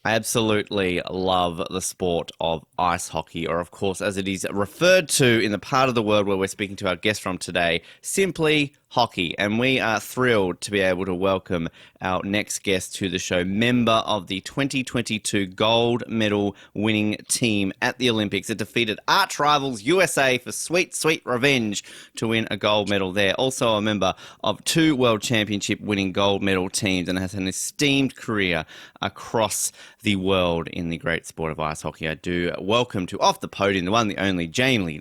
I absolutely love the sport of ice hockey, or of course, as it is referred to in the part of the world where we're speaking to our guest from today, simply hockey. And we are thrilled to be able to welcome our next guest to the show, member of the 2022 gold medal winning team at the Olympics. It defeated arch rivals USA for sweet, sweet revenge to win a gold medal there. Also a member of two World Championship winning gold medal teams and has an esteemed career across the world in the great sport of ice hockey. I do welcome to Off the Podium, the one, the only Jamie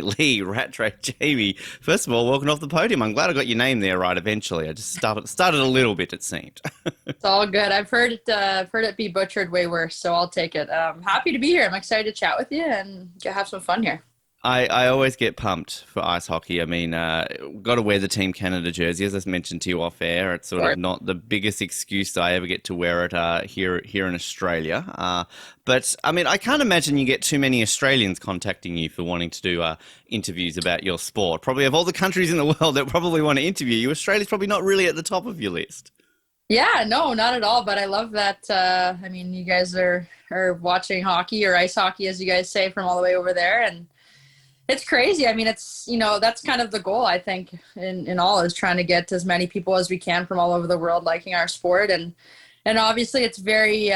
Lee Rattray. Jamie, first of all, welcome to Off the Podium. I'm glad I got your name there right eventually. I just started a little bit, it seemed. It's all good. I've heard it be butchered way worse, so I'll take it. Happy to be here. I'm excited to chat with you and have some fun here. I always get pumped for ice hockey. I mean, got to wear the Team Canada jersey, as I mentioned to you off air. It's sort Sure. of not the biggest excuse I ever get to wear it here in Australia. But I mean, I can't imagine you get too many Australians contacting you for wanting to do interviews about your sport. Probably of all the countries in the world that probably want to interview you, Australia's probably not really at the top of your list. Yeah, no, not at all. But I love that. I mean, you guys are watching hockey or ice hockey, as you guys say, from all the way over there, and it's crazy. I mean, it's, that's kind of the goal, I think, in all is trying to get as many people as we can from all over the world liking our sport. And obviously it's very,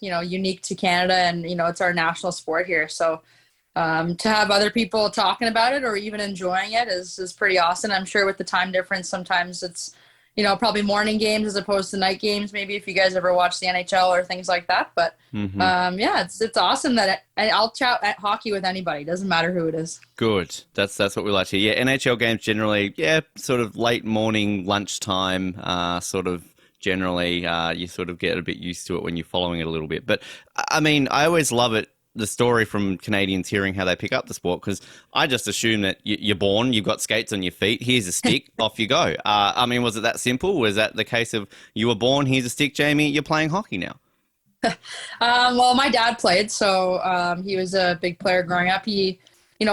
unique to Canada and, it's our national sport here. So to have other people talking about it or even enjoying it is pretty awesome. I'm sure with the time difference, sometimes it's, probably morning games as opposed to night games. Maybe if you guys ever watch the NHL or things like that. But Hmm. yeah, it's awesome that I'll chat at hockey with anybody. Doesn't matter who it is. Good. That's what we like to hear. Yeah, NHL games generally, yeah, sort of late morning, lunchtime, sort of generally, you sort of get a bit used to it when you're following it a little bit. But I mean, I always love it. The story from Canadians hearing how they pick up the sport because I just assume that you're born, you've got skates on your feet, here's a stick, off you go. I mean, was it that simple? Was that the case of you were born, here's a stick, Jamie, you're playing hockey now? Well, my dad played, so he was a big player growing up. He,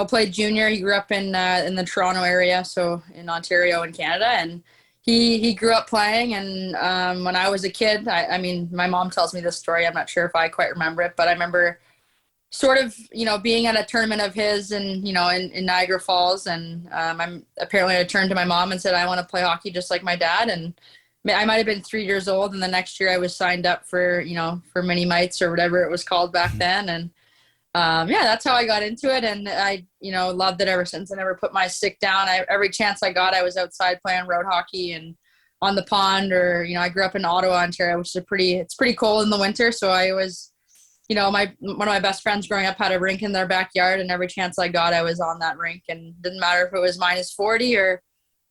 played junior. He grew up in the Toronto area, so in Ontario in Canada, and he grew up playing. And when I was a kid, I mean, my mom tells me this story. I'm not sure if I quite remember it, but I remember sort of, being at a tournament of his and, in Niagara Falls. And I turned to my mom and said, I want to play hockey just like my dad. And I might have been 3 years old. And the next year I was signed up for mini mites or whatever it was called back then. And yeah, that's how I got into it. And I, loved it ever since. I never put my stick down. Every chance I got, I was outside playing road hockey and on the pond or, I grew up in Ottawa, Ontario, which is it's pretty cold in the winter. So I was, one of my best friends growing up had a rink in their backyard, and every chance I got, I was on that rink, and didn't matter if it was -40 or,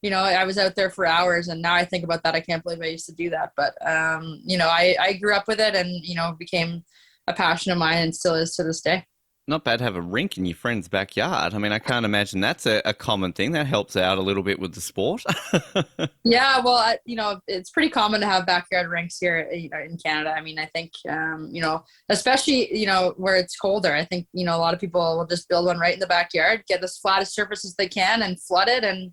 I was out there for hours. And now I think about that, I can't believe I used to do that. But, I grew up with it and, became a passion of mine and still is to this day. Not bad to have a rink in your friend's backyard. I mean, I can't imagine that's a common thing. That helps out a little bit with the sport. Yeah, well, it's pretty common to have backyard rinks here, in Canada. I mean, I think, especially, where it's colder, I think, a lot of people will just build one right in the backyard, get as flat a surface as they can and flood it. And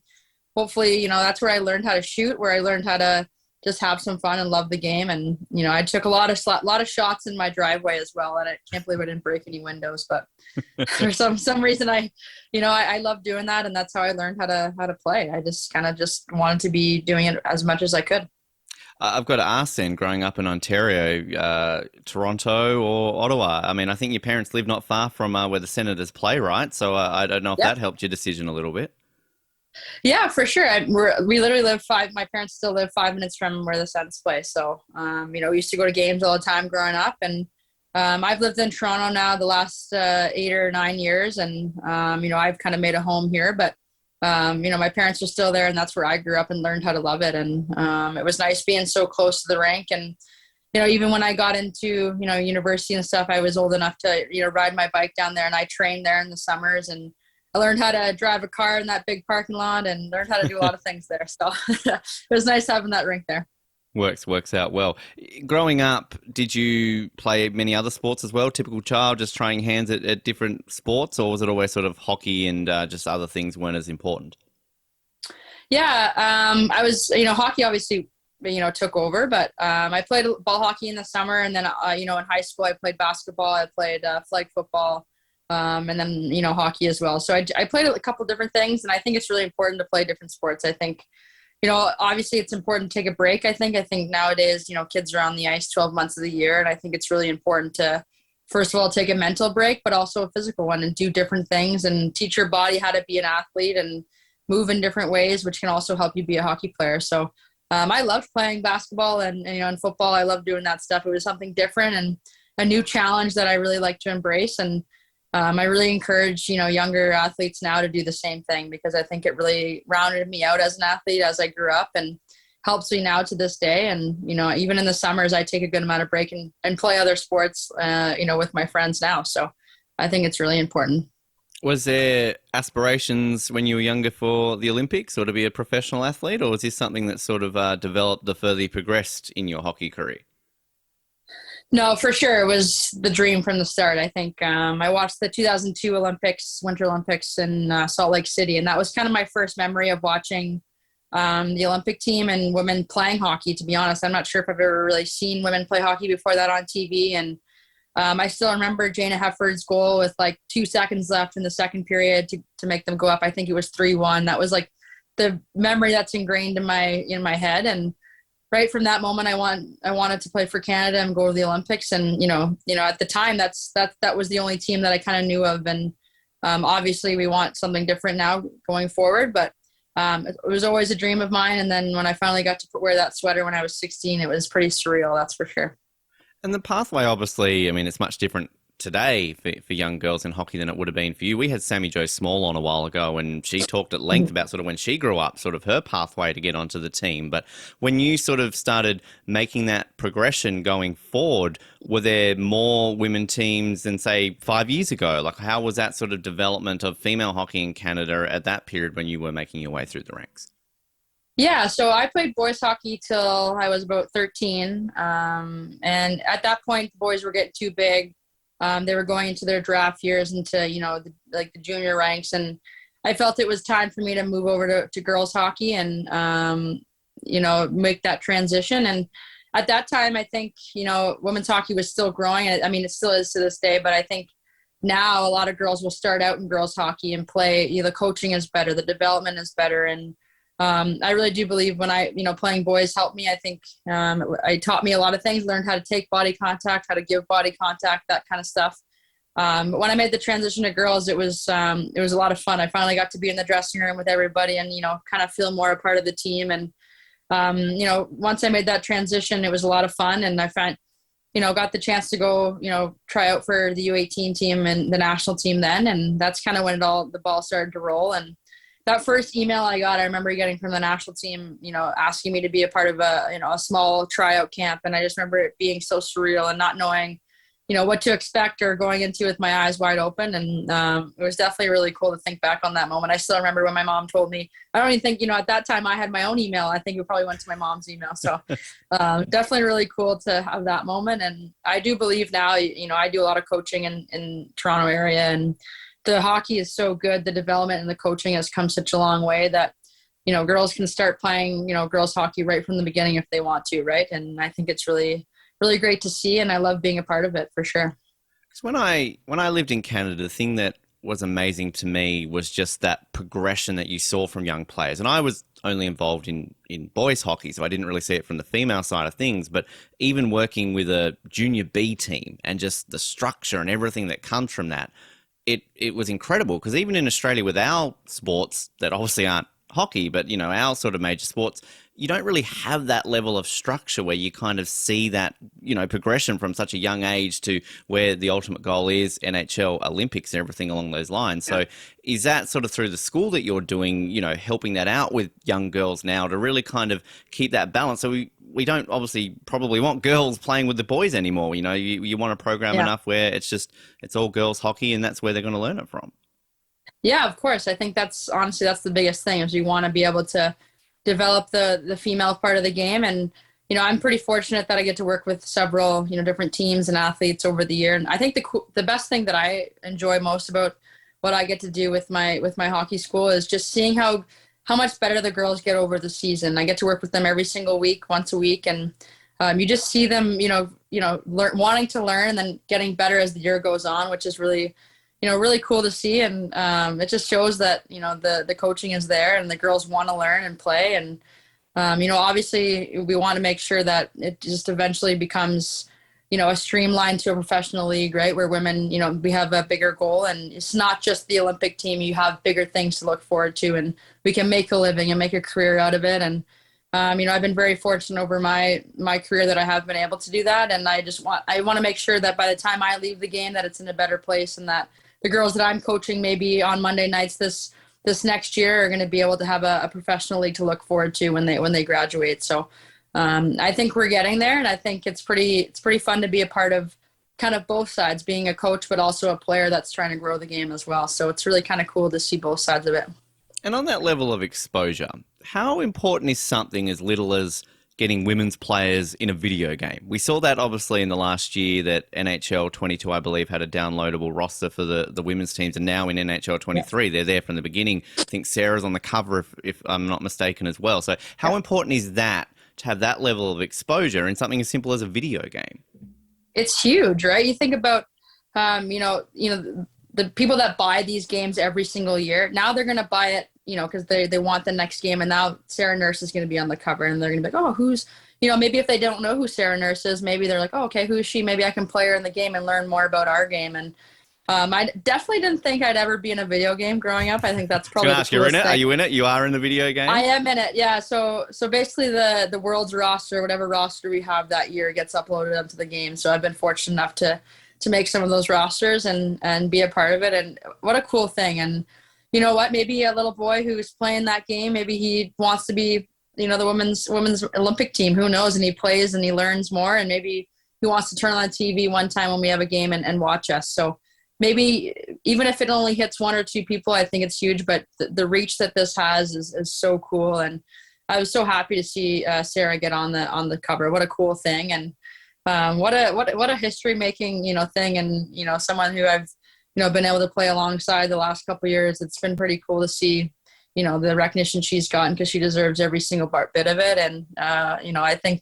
hopefully, that's where I learned how to shoot, where I learned how to just have some fun and love the game. And, I took a lot of shots in my driveway as well. And I can't believe I didn't break any windows, but for some reason I love doing that. And that's how I learned how to play. I just kind of just wanted to be doing it as much as I could. I've got to ask then, growing up in Ontario, Toronto or Ottawa, I mean, I think your parents live not far from where the Senators play, right? So I don't know if Yeah. that helped your decision a little bit. Yeah, for sure. We literally my parents still live 5 minutes from where the Suns play. So, we used to go to games all the time growing up. And I've lived in Toronto now the last 8 or 9 years. And, I've kind of made a home here. But, my parents are still there, and that's where I grew up and learned how to love it. And it was nice being so close to the rink. And, even when I got into, university and stuff, I was old enough to, ride my bike down there, and I trained there in the summers. And I learned how to drive a car in that big parking lot and learned how to do a lot of things there. So it was nice having that rink there. Works out well. Growing up, did you play many other sports as well? Typical child, just trying hands at different sports, or was it always sort of hockey and just other things weren't as important? Yeah, I was, hockey obviously took over. But I played ball hockey in the summer, and then in high school I played basketball, I played flag football, and then hockey as well. So I played a couple different things, and I think it's really important to play different sports. I think obviously it's important to take a break. I think nowadays kids are on the ice 12 months of the year, and I think it's really important to first of all take a mental break, but also a physical one, and do different things and teach your body how to be an athlete and move in different ways, which can also help you be a hockey player. So I loved playing basketball and football. I loved doing that stuff. It was something different and a new challenge that I really like to embrace. And I really encourage, younger athletes now to do the same thing, because I think it really rounded me out as an athlete as I grew up, and helps me now to this day. And, even in the summers, I take a good amount of break and play other sports, with my friends now. So I think it's really important. Was there aspirations when you were younger for the Olympics or to be a professional athlete, or was this something that sort of developed the further you progressed in your hockey career? No, for sure. It was the dream from the start. I think I watched the 2002 Winter Olympics in Salt Lake City, and that was kind of my first memory of watching the Olympic team and women playing hockey. To be honest, I'm not sure if I've ever really seen women play hockey before that on TV. And I still remember Jana Hefford's goal with like 2 seconds left in the second period to make them go up. I think it was 3-1. That was like the memory that's ingrained in my head. And right from that moment, I wanted to play for Canada and go to the Olympics. And at the time, that was the only team that I kind of knew of. And obviously, we want something different now going forward. But it was always a dream of mine. And then when I finally got to wear that sweater when I was 16, it was pretty surreal. That's for sure. And the pathway, obviously, I mean, it's much different today for young girls in hockey than it would have been for you. We had Sammy Jo Small on a while ago, and she talked at length about sort of when she grew up, sort of her pathway to get onto the team. But when you sort of started making that progression going forward, were there more women teams than, say, 5 years ago? Like, how was that sort of development of female hockey in Canada at that period when you were making your way through the ranks? Yeah, so I played boys hockey till I was about 13. And at that point, the boys were getting too big. They were going into their draft years, into, the junior ranks. And I felt it was time for me to move over to girls hockey and, make that transition. And at that time, I think, women's hockey was still growing. I mean, it still is to this day, but I think now a lot of girls will start out in girls hockey and play, the coaching is better, the development is better. And I really do believe when playing boys helped me. I think it taught me a lot of things, learned how to take body contact, how to give body contact, that kind of stuff. But when I made the transition to girls, it was a lot of fun. I finally got to be in the dressing room with everybody and, kind of feel more a part of the team. And, once I made that transition, it was a lot of fun. And I found, got the chance to go, try out for the U18 team and the national team then. And that's kind of when the ball started to roll. And that first email I remember getting from the national team, asking me to be a part of a small tryout camp. And I just remember it being so surreal and not knowing, what to expect or going into with my eyes wide open. And it was definitely really cool to think back on that moment. I still remember when my mom told me, I don't even think, at that time I had my own email. I think it probably went to my mom's email. So definitely really cool to have that moment. And I do believe now, I do a lot of coaching in Toronto area, and the hockey is so good. The development and the coaching has come such a long way that, girls can start playing, girls hockey right from the beginning if they want to, right? And I think it's really, really great to see, and I love being a part of it for sure. Because when I lived in Canada, the thing that was amazing to me was just that progression that you saw from young players. And I was only involved in boys hockey, so I didn't really see it from the female side of things. But even working with a junior B team and just the structure and everything that comes from that, it was incredible. Because even in Australia with our sports that obviously aren't hockey, but, our sort of major sports, you don't really have that level of structure where you kind of see that, progression from such a young age to where the ultimate goal is NHL, Olympics and everything along those lines. Yeah. So is that sort of through the school that you're doing, helping that out with young girls now to really kind of keep that balance? So we don't obviously probably want girls playing with the boys anymore. You want a program enough where it's all girls hockey and that's where they're going to learn it from. Yeah, of course. I think that's the biggest thing, is you want to be able to develop the female part of the game. And, I'm pretty fortunate that I get to work with several, different teams and athletes over the year. And I think the best thing that I enjoy most about what I get to do with my hockey school is just seeing how how much better the girls get over the season. I get to work with them every single week, once a week, and you just see them, wanting to learn and then getting better as the year goes on, which is really, really cool to see. And it just shows that, the coaching is there and the girls want to learn and play. And, obviously we want to make sure that it just eventually becomes, a streamline to a professional league, right? Where women, we have a bigger goal, and it's not just the Olympic team. You have bigger things to look forward to, and we can make a living and make a career out of it. And, I've been very fortunate over my career that I have been able to do that. And I want to make sure that by the time I leave the game, that it's in a better place, and that the girls that I'm coaching maybe on Monday nights this next year are going to be able to have a professional league to look forward to when they graduate. So I think we're getting there, and I think it's pretty fun to be a part of kind of both sides, being a coach, but also a player that's trying to grow the game as well. So it's really kind of cool to see both sides of it. And on that level of exposure, how important is something as little as getting women's players in a video game? We saw that obviously in the last year that NHL 22, I believe, had a downloadable roster for the women's teams. And now in NHL 23, they're there from the beginning. I think Sarah's on the cover, if I'm not mistaken, as well. So how important is that to have that level of exposure in something as simple as a video game? It's huge, right? You think about, the people that buy these games every single year, now they're going to buy it, because they want the next game. And now Sarah Nurse is going to be on the cover, and they're going to be like, oh, who's, maybe if they don't know who Sarah Nurse is, maybe they're like, oh, okay, who is she? Maybe I can play her in the game and learn more about our game. And I definitely didn't think I'd ever be in a video game growing up. I think that's probably the coolest you're in it? thing. Are you in it? You are in the video game? I am in it, yeah. So basically the world's roster, whatever roster we have that year, gets uploaded onto the game. So I've been fortunate enough to make some of those rosters and be a part of it. And what a cool thing. And you know what, maybe a little boy who's playing that game, maybe he wants to be, the women's Olympic team, who knows? And he plays and he learns more, and maybe he wants to turn on the TV one time when we have a game and watch us. So maybe even if it only hits one or two people, I think it's huge, but the reach that this has is so cool. And I was so happy to see Sarah get on the cover. What a cool thing. And what a history making, thing. And, someone who I've, been able to play alongside the last couple of years. It's been pretty cool to see, the recognition she's gotten, because she deserves every single bit of it. And, I think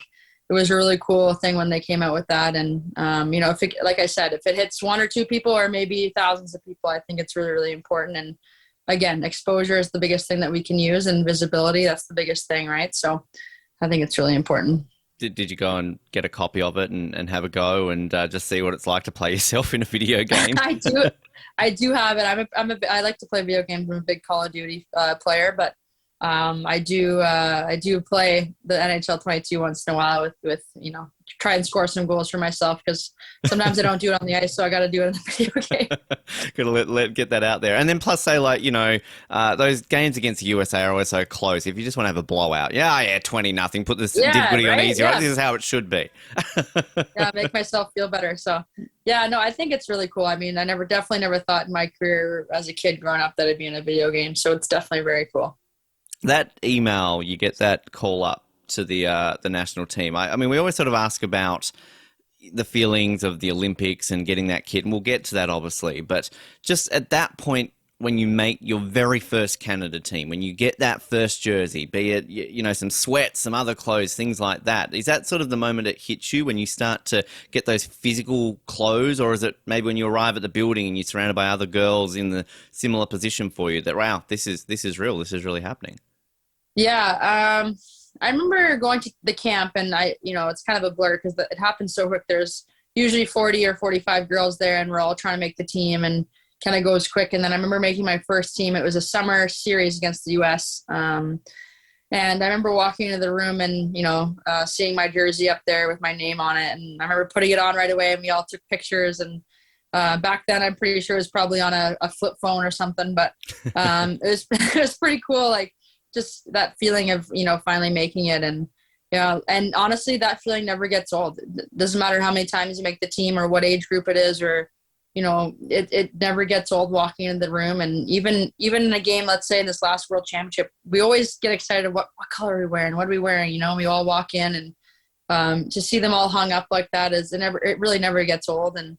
it was a really cool thing when they came out with that. And, if it, like I said, if it hits one or two people or maybe thousands of people, I think it's really, really important. And again, exposure is the biggest thing that we can use, and visibility, that's the biggest thing, right? So I think it's really important. Did you go and get a copy of it and have a go and just see what it's like to play yourself in a video game? I do have it. I like to play video games. I'm a big Call of Duty player, but I do play the NHL 22 once in a while with try and score some goals for myself, because sometimes I don't do it on the ice, so I got to do it in the video game. Gotta get that out there. And then plus, say, like, those games against the USA are always so close. If you just want to have a blowout, 20-0, put this difficulty on easy, right? This is how it should be. Yeah, make myself feel better. So yeah, no, I think it's really cool. I mean, I definitely never thought in my career as a kid growing up that I'd be in a video game. So it's definitely very cool. That email, you get that call up to the national team. I mean, we always sort of ask about the feelings of the Olympics and getting that kit, and we'll get to that obviously. But just at that point, when you make your very first Canada team, when you get that first jersey, be it some sweats, some other clothes, things like that, is that sort of the moment it hits you when you start to get those physical clothes, or is it maybe when you arrive at the building and you're surrounded by other girls in the similar position for you that, wow, this is real, this is really happening? Yeah, I remember going to the camp, and it's kind of a blur because it happens so quick. There's usually 40 or 45 girls there, and we're all trying to make the team, and kind of goes quick. And then I remember making my first team. It was a summer series against the U.S. And I remember walking into the room and, seeing my jersey up there with my name on it. And I remember putting it on right away, and we all took pictures. And back then, I'm pretty sure it was probably on a flip phone or something. But it was pretty cool, like just that feeling of, finally making it. And, and honestly, that feeling never gets old. It doesn't matter how many times you make the team or what age group it is, or it never gets old walking into the room. And even in a game, let's say in this last World Championship, we always get excited. What color are we wearing? What are we wearing? We all walk in, and to see them all hung up like that it really never gets old. And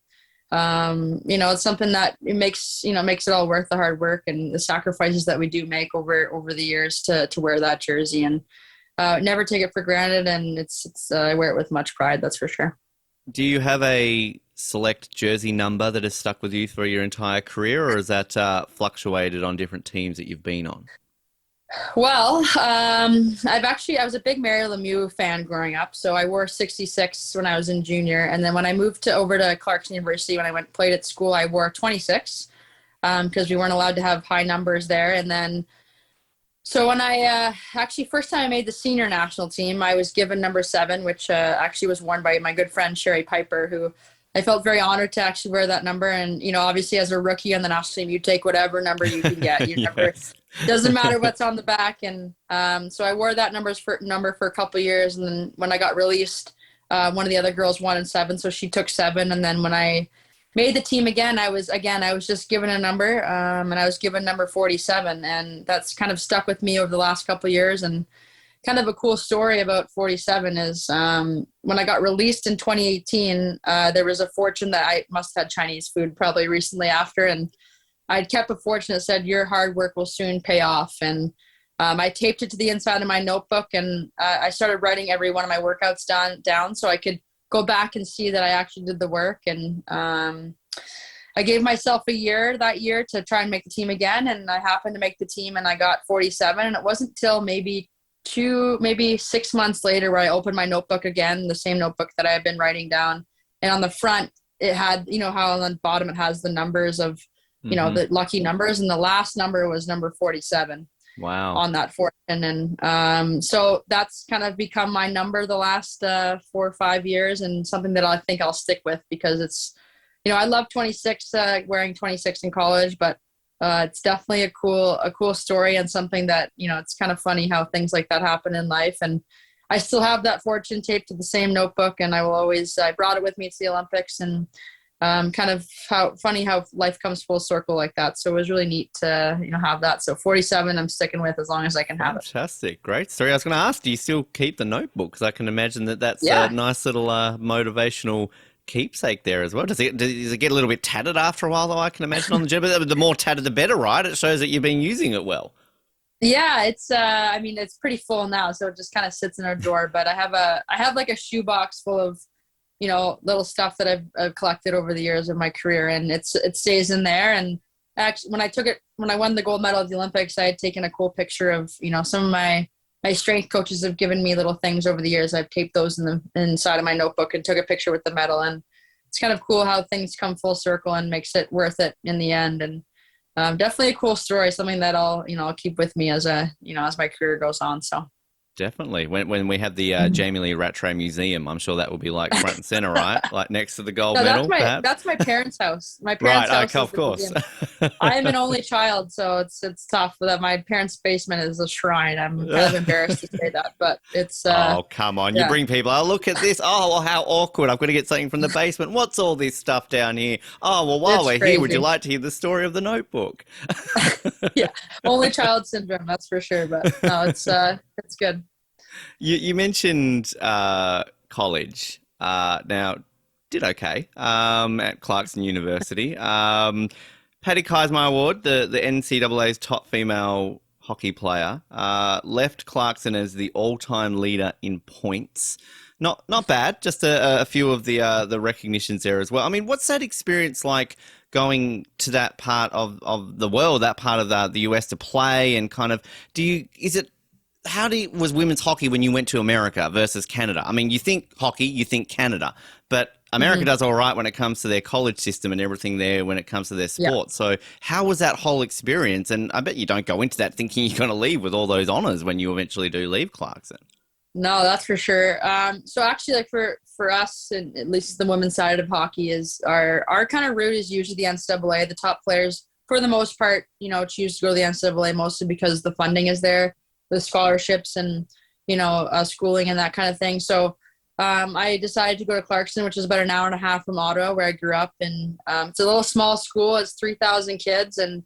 It's something that makes it all worth the hard work and the sacrifices that we do make over the years to wear that jersey, and never take it for granted. And it's I wear it with much pride, that's for sure. Do you have a select jersey number that has stuck with you for your entire career, or has that fluctuated on different teams that you've been on? Well, I was a big Mary Lemieux fan growing up, so I wore 66 when I was in junior, and then when I moved over to Clarkson University, when I played at school, I wore 26 because we weren't allowed to have high numbers there. And then, so when I actually first time I made the senior national team, I was given number 7, which actually was worn by my good friend Sherry Piper, who I felt very honored to actually wear that number. And, obviously as a rookie on the national team, you take whatever number you can get. You never, Yes. doesn't matter what's on the back. And so I wore that number for a couple of years. And then when I got released, one of the other girls wanted 7, so she took 7. And then when I made the team again, I was just given a number, and I was given number 47. And that's kind of stuck with me over the last couple of years. And kind of a cool story about 47 is when I got released in 2018, there was a fortune that I must have had Chinese food probably recently after. And I'd kept a fortune that said, your hard work will soon pay off. And I taped it to the inside of my notebook, and I started writing every one of my workouts down so I could go back and see that I actually did the work. And I gave myself a year that year to try and make the team again. And I happened to make the team, and I got 47. And it wasn't till maybe 6 months later where I opened my notebook again, the same notebook that I had been writing down. And on the front, it had, how on the bottom it has the numbers of, the lucky numbers. And the last number was number 47. Wow. On that fortune. And so that's kind of become my number the last 4 or 5 years, and something that I think I'll stick with because it's, I love 26, wearing 26 in college, but it's definitely a cool story, and something that, it's kind of funny how things like that happen in life. And I still have that fortune taped to the same notebook, and I brought it with me to the Olympics, and kind of how life comes full circle like that. So it was really neat to, have that. So 47, I'm sticking with as long as I can have it. Fantastic. Great story. I was going to ask, do you still keep the notebook? Because I can imagine that's Yeah. a nice little motivational keepsake there as well. Does it get a little bit tattered after a while, though, I can imagine, on the gym? But the more tattered, the better, right? It shows that you've been using it well. Yeah, it's it's pretty full now, so it just kind of sits in a drawer. But I have like a shoebox full of, little stuff that I've collected over the years of my career, and it stays in there. And actually, when I won the gold medal at the Olympics, I had taken a cool picture of, some of my strength coaches have given me little things over the years. I've taped those inside of my notebook and took a picture with the medal. And it's kind of cool how things come full circle and makes it worth it in the end. And definitely a cool story, something that I'll keep with me as my career goes on. So. Definitely. When we have the Jamie Lee Rattray Museum, I'm sure that will be like front and center, right? Like next to the gold medal, perhaps? That's my parents' house. My parents' right, house okay, is of course. I am an only child, so it's tough. That my parents' basement is a shrine. I'm kind of embarrassed to say that, but it's. Oh, come on. Yeah. You bring people, look at this. Oh, well, how awkward. I've got to get something from the basement. What's all this stuff down here? Oh, well, while we're here, would you like to hear the story of the notebook? Yeah, only child syndrome, that's for sure. But no, it's good. You mentioned college. Now, did okay at Clarkson University. Patty Kysmar Award, the NCAA's top female hockey player, left Clarkson as the all-time leader in points. Not bad. Just a few of the recognitions there as well. I mean, what's that experience like going to that part of the world, that part of the US to play, and kind of was women's hockey when you went to America versus Canada? I mean, you think hockey, you think Canada, but America does all right when it comes to their college system and everything there when it comes to their sport. Yeah. So how was that whole experience? And I bet you don't go into that thinking you're going to leave with all those honors when you eventually do leave Clarkson. No, that's for sure. So actually, like for us, and at least the women's side of hockey, is our kind of route is usually the NCAA. The top players, for the most part, choose to go to the NCAA mostly because the funding is there, the scholarships and, schooling and that kind of thing. So I decided to go to Clarkson, which is about an hour and a half from Ottawa, where I grew up. And it's a little small school. It's 3,000 kids, and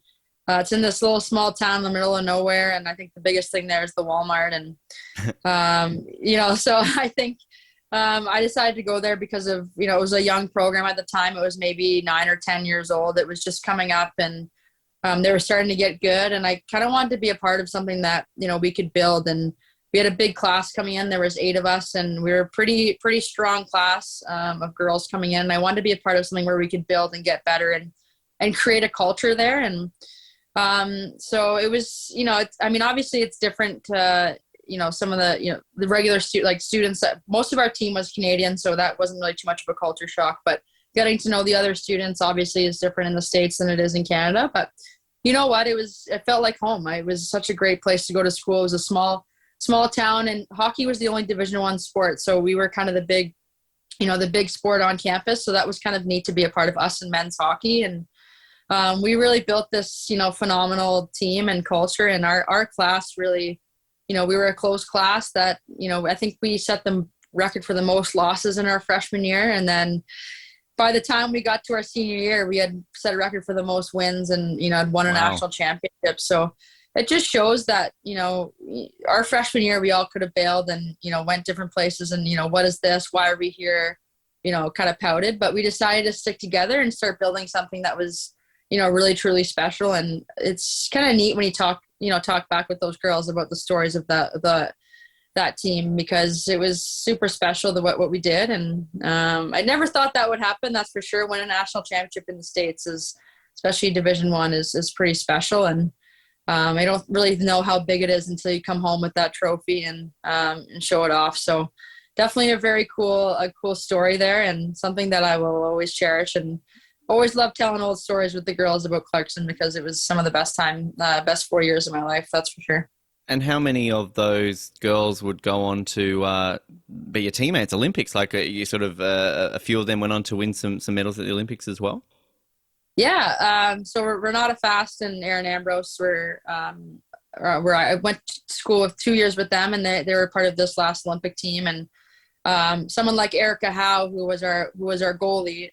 it's in this little small town in the middle of nowhere. And I think the biggest thing there is the Walmart. And, so I think I decided to go there because of, it was a young program at the time. It was maybe 9 or 10 years old. It was just coming up, and they were starting to get good. And I kind of wanted to be a part of something that, we could build. And we had a big class coming in. There was 8 of us, and we were a pretty strong class of girls coming in. And I wanted to be a part of something where we could build and get better and create a culture there. And so it was, obviously it's different some of the regular students that most of our team was Canadian. So that wasn't really too much of a culture shock, but getting to know the other students obviously is different in the States than it is in Canada. But you know what? It felt like home. It was such a great place to go to school. It was a small town, and hockey was the only Division I sport. So we were kind of the big sport on campus. So that was kind of neat to be a part of us in men's hockey. And we really built this, phenomenal team and culture. And our class really, we were a close class that, I think we set the record for the most losses in our freshman year. And then by the time we got to our senior year, we had set a record for the most wins and, had won a national championship. So it just shows that, our freshman year, we all could have bailed and, went different places and, what is this? Why are we here? Kind of pouted, but we decided to stick together and start building something that was, really, truly special. And it's kind of neat when you talk back with those girls about the stories of that team, because it was super special what we did. And I never thought that would happen. That's for sure. Win a national championship in the States especially Division I is pretty special. And I don't really know how big it is until you come home with that trophy and show it off. So definitely a cool story there, and something that I will always cherish, and always love telling old stories with the girls about Clarkson, because it was some of the best 4 years of my life. That's for sure. And how many of those girls would go on to be your teammates, Olympics? Like you sort of, a few of them went on to win some medals at the Olympics as well? Yeah. So Renata Fast and Erin Ambrose were where I went to school with 2 years with them, and they were part of this last Olympic team. And someone like Erica Howe, who was our goalie,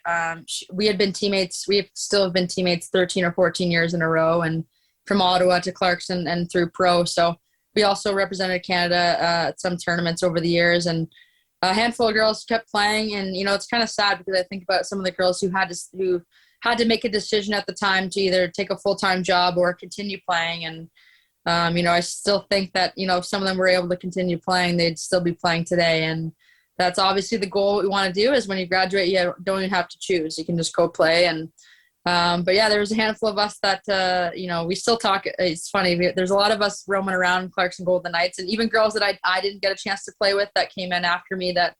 we had been teammates. We still have been teammates 13 or 14 years in a row, and from Ottawa to Clarkson and through pro. So we also represented Canada at some tournaments over the years, and a handful of girls kept playing. And it's kind of sad, because I think about some of the girls who had to make a decision at the time to either take a full-time job or continue playing. And I still think that if some of them were able to continue playing, they'd still be playing today. And that's obviously the goal. What we want to do is when you graduate, you don't even have to choose. You can just go play. And but yeah, there was a handful of us that we still talk. It's funny. There's a lot of us roaming around Clarkson Golden Knights, and even girls that I didn't get a chance to play with that came in after me that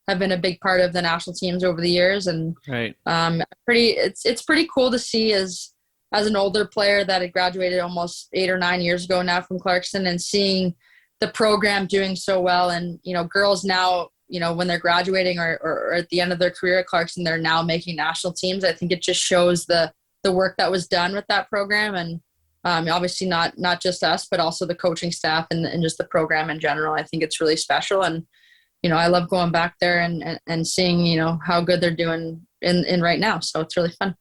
have been a big part of the national teams over the years. And right. It's pretty cool to see as an older player that had graduated almost 8 or 9 years ago now from Clarkson, and seeing the program doing so well. And girls now, when they're graduating or at the end of their career at Clarkson, they're now making national teams. I think it just shows the work that was done with that program. And obviously not just us, but also the coaching staff and just the program in general. I think it's really special. And, I love going back there and seeing, how good they're doing in right now. So it's really fun.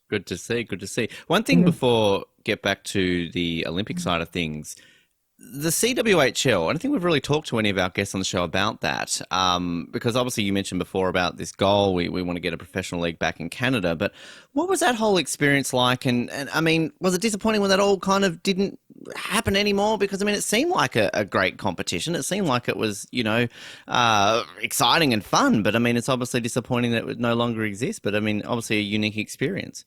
Good to see. One thing before get back to the Olympic side of things, the CWHL, I don't think we've really talked to any of our guests on the show about that, because obviously you mentioned before about this goal. We want to get a professional league back in Canada, but what was that whole experience like? And I mean, was it disappointing when that all kind of didn't happen anymore? Because I mean, it seemed like a great competition. It seemed like it was, exciting and fun, but I mean, it's obviously disappointing that it would no longer exist, but I mean, obviously a unique experience.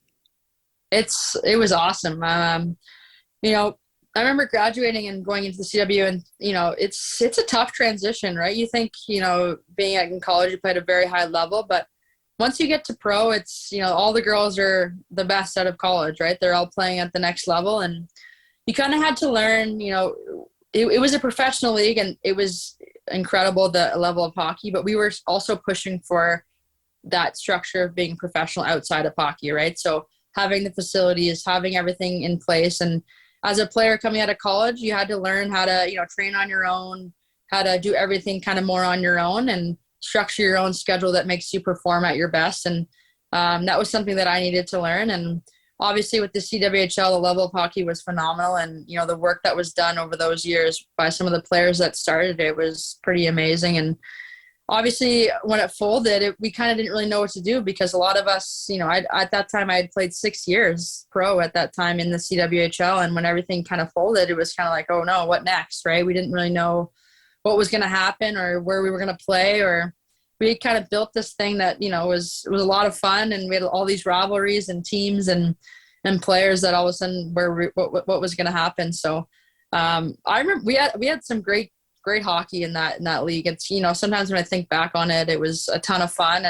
It was awesome. I remember graduating and going into the CW, and it's a tough transition, right? You think being in college, you play at a very high level, but once you get to pro, it's all the girls are the best out of college, right? They're all playing at the next level, and you kind of had to learn. It was a professional league, and it was incredible, the level of hockey, but we were also pushing for that structure of being professional outside of hockey, right? So having the facilities, having everything in place. And as a player coming out of college, you had to learn how to, train on your own, how to do everything kind of more on your own and structure your own schedule that makes you perform at your best. And that was something that I needed to learn. And obviously with the CWHL, the level of hockey was phenomenal. And, the work that was done over those years by some of the players that started it was pretty amazing. And obviously when it folded, we kind of didn't really know what to do because a lot of us, at that time I had played 6 years pro at that time in the CWHL. And when everything kind of folded, it was kind of like, oh no, what next, right? We didn't really know what was going to happen or where we were going to play, or we had kind of built this thing that, was a lot of fun. And we had all these rivalries and teams and players that all of a sudden what was going to happen. So I remember we had some great hockey in that league. It's, sometimes when I think back on it, it was a ton of fun,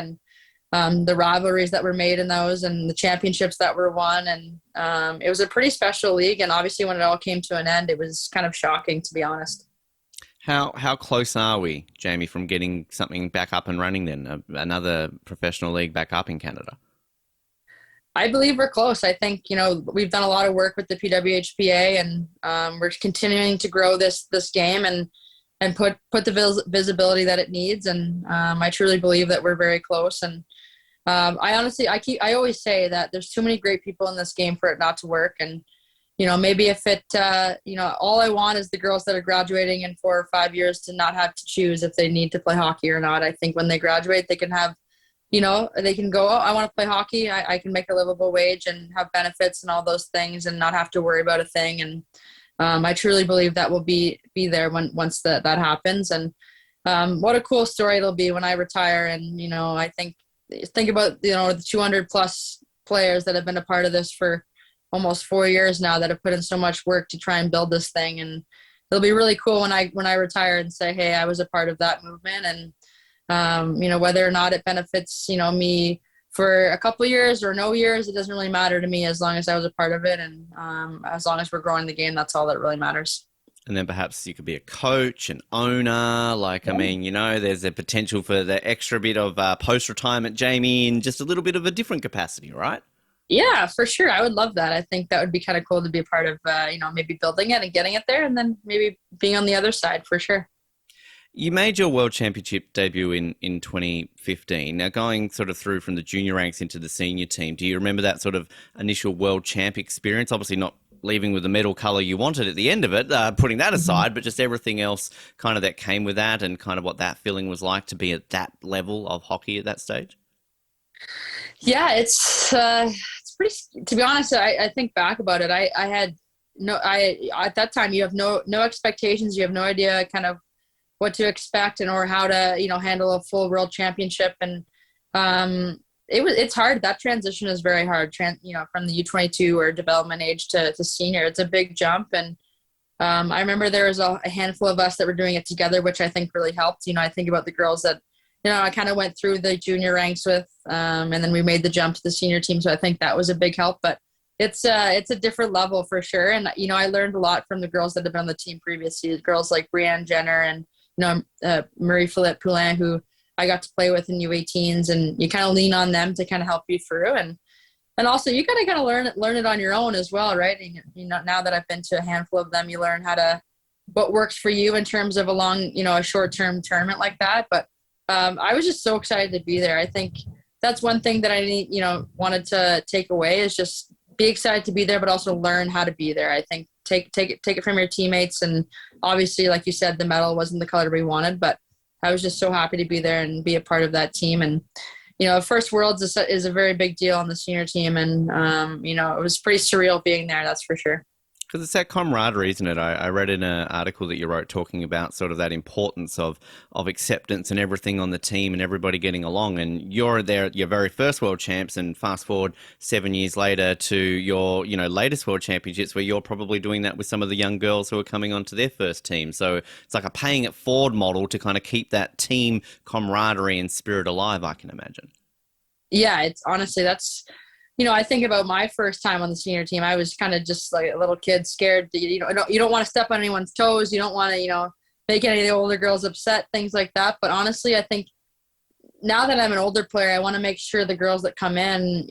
and the rivalries that were made in those and the championships that were won. And it was a pretty special league. And obviously when it all came to an end, it was kind of shocking, to be honest. How close are we, Jamie, from getting something back up and running then, another professional league back up in Canada? I believe we're close. I think, we've done a lot of work with the PWHPA, and we're continuing to grow this game and put the visibility that it needs. And I truly believe that we're very close. And I always say that there's too many great people in this game for it not to work. And, maybe if it, all I want is the girls that are graduating in 4 or 5 years to not have to choose if they need to play hockey or not. I think when they graduate, they can have, they can go, oh, I want to play hockey. I can make a livable wage and have benefits and all those things and not have to worry about a thing. And I truly believe that will be there once that happens. And what a cool story it'll be when I retire. And, I think about, the 200 plus players that have been a part of this for almost 4 years now that have put in so much work to try and build this thing. And it'll be really cool when I retire and say, hey, I was a part of that movement. And, whether or not it benefits, me for a couple of years or no years, it doesn't really matter to me as long as I was a part of it. And as long as we're growing the game, that's all that really matters. And then perhaps you could be a coach, an owner. There's a potential for the extra bit of post-retirement Jamie in just a little bit of a different capacity, right? Yeah, for sure. I would love that. I think that would be kind of cool to be a part of, maybe building it and getting it there, and then maybe being on the other side for sure. You made your World Championship debut in 2015. Now, going sort of through from the junior ranks into the senior team, do you remember that sort of initial World Champ experience? Obviously not leaving with the medal colour you wanted at the end of it, putting that aside, but just everything else kind of that came with that and kind of what that feeling was like to be at that level of hockey at that stage? Yeah, it's pretty, to be honest, I think back about it. I had at that time you have no expectations. You have no idea kind of what to expect or how to, handle a full world championship. And it's hard. That transition is very hard. From the U22 or development age to senior, it's a big jump. And I remember there was a handful of us that were doing it together, which I think really helped. I think about the girls that, I kind of went through the junior ranks with, and then we made the jump to the senior team. So I think that was a big help, but it's a different level for sure. And, I learned a lot from the girls that have been on the team previously, girls like Brianne Jenner and, Marie-Philippe Poulin, who I got to play with in U18s, and you kind of lean on them to kind of help you through. And also you got to kind of learn it on your own as well. Right. And, now that I've been to a handful of them, you learn what works for you in terms of a short-term tournament like that. But I was just so excited to be there. I think that's one thing that I wanted to take away is just be excited to be there, but also learn how to be there. I think take it from your teammates. And obviously, like you said, the medal wasn't the color we wanted, but I was just so happy to be there and be a part of that team. And, first Worlds is a very big deal on the senior team. And, it was pretty surreal being there. That's for sure. Because it's that camaraderie, isn't it? I read in an article that you wrote talking about sort of that importance of acceptance and everything on the team and everybody getting along. And you're there at your very first World Champs, and fast forward 7 years later to your, latest World Championships, where you're probably doing that with some of the young girls who are coming onto their first team. So it's like a paying it forward model to kind of keep that team camaraderie and spirit alive, I can imagine. Yeah, it's honestly, that's... I think about my first time on the senior team. I was kind of just like a little kid, scared. You don't want to step on anyone's toes. You don't want to, make any of the older girls upset, things like that. But honestly, I think now that I'm an older player, I want to make sure the girls that come in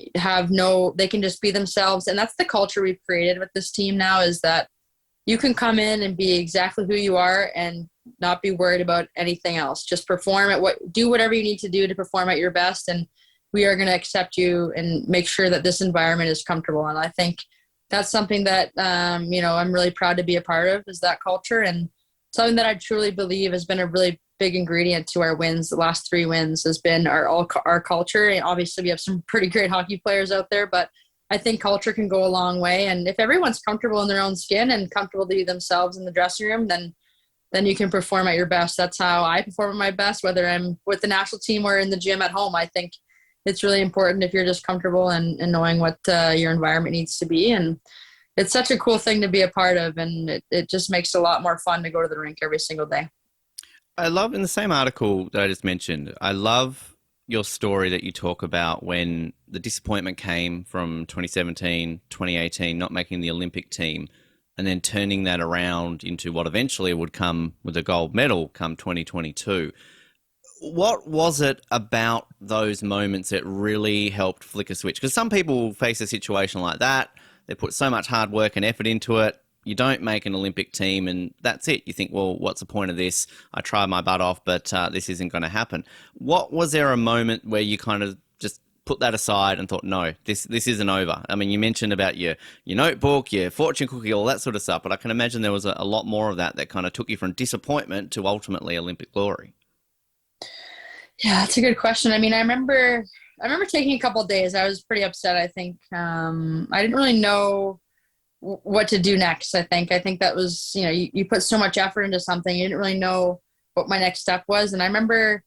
they can just be themselves. And that's the culture we've created with this team now, is that you can come in and be exactly who you are and not be worried about anything else. Just do whatever you need to do to perform at your best. And we are going to accept you and make sure that this environment is comfortable. And I think that's something that, I'm really proud to be a part of, is that culture. And something that I truly believe has been a really big ingredient to our wins. The last 3 wins has been our culture. And obviously, we have some pretty great hockey players out there, but I think culture can go a long way. And if everyone's comfortable in their own skin and comfortable to be themselves in the dressing room, then you can perform at your best. That's how I perform at my best, whether I'm with the national team or in the gym at home. I think it's really important if you're just comfortable and knowing what your environment needs to be. And it's such a cool thing to be a part of, and it just makes it a lot more fun to go to the rink every single day. I love, in the same article that I just mentioned, I love your story that you talk about when the disappointment came from 2017, 2018, not making the Olympic team, and then turning that around into what eventually would come with a gold medal come 2022. What was it about those moments that really helped flick a switch? Because some people face a situation like that. They put so much hard work and effort into it. You don't make an Olympic team and that's it. You think, well, what's the point of this? I tried my butt off, but this isn't going to happen. What was there a moment where you kind of just put that aside and thought, no, this isn't over? I mean, you mentioned about your notebook, your fortune cookie, all that sort of stuff, but I can imagine there was a lot more of that kind of took you from disappointment to ultimately Olympic glory. Yeah, that's a good question. I mean, I remember taking a couple of days. I was pretty upset. I think I didn't really know what to do next. I think that was, you put so much effort into something, you didn't really know what my next step was. And I remember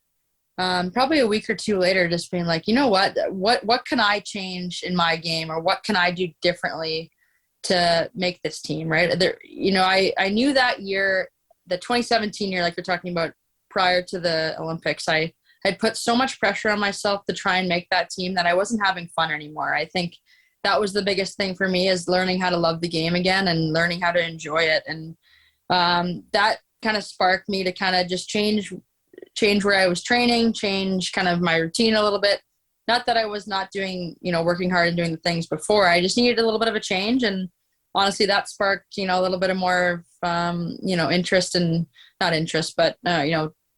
probably a week or two later, just being like, you know what can I change in my game, or what can I do differently to make this team right there? I knew that year, the 2017 year, like you're talking about, prior to the Olympics, I had put so much pressure on myself to try and make that team that I wasn't having fun anymore. I think that was the biggest thing for me, is learning how to love the game again and learning how to enjoy it. And that kind of sparked me to kind of just change where I was training, change kind of my routine a little bit. Not that I was not doing, working hard and doing the things before. I just needed a little bit of a change. And honestly, that sparked, a little bit of more, interest and not interest, but,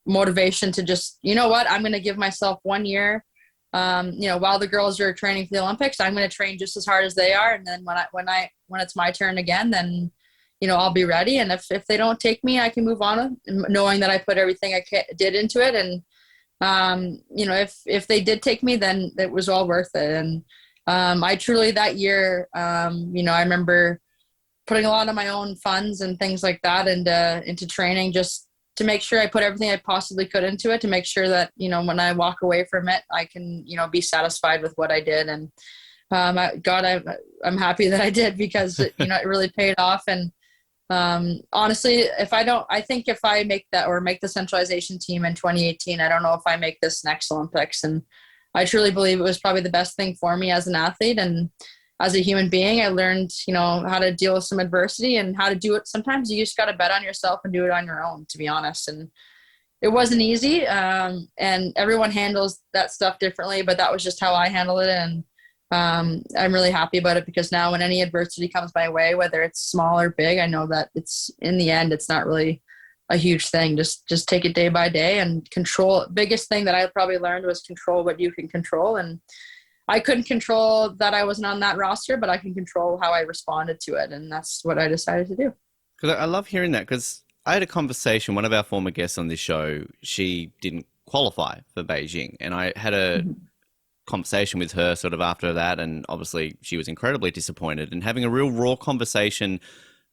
motivation to just, I'm going to give myself 1 year. While the girls are training for the Olympics, I'm going to train just as hard as they are. And then when it's my turn again, then, I'll be ready. And if they don't take me, I can move on, knowing that I put everything I did into it. And, if they did take me, then it was all worth it. And I truly, that year, I remember putting a lot of my own funds and things like that into training, just to make sure I put everything I possibly could into it, to make sure that, when I walk away from it, I can, be satisfied with what I did. And I'm happy that I did, because, it really paid off. And honestly, I think if I make that, or make the centralization team in 2018, I don't know if I make this next Olympics. And I truly believe it was probably the best thing for me as an athlete. And as a human being, I learned, how to deal with some adversity and how to do it. Sometimes you just got to bet on yourself and do it on your own, to be honest. And it wasn't easy. And everyone handles that stuff differently, but that was just how I handled it. And I'm really happy about it, because now when any adversity comes my way, whether it's small or big, I know that it's, in the end, it's not really a huge thing. Just take it day by day and control. Biggest thing that I probably learned was control what you can control. And I couldn't control that I wasn't on that roster, but I can control how I responded to it. And that's what I decided to do. Because I love hearing that, because I had a conversation, one of our former guests on this show, she didn't qualify for Beijing. And I had a conversation with her sort of after that. And obviously she was incredibly disappointed, and having a real raw conversation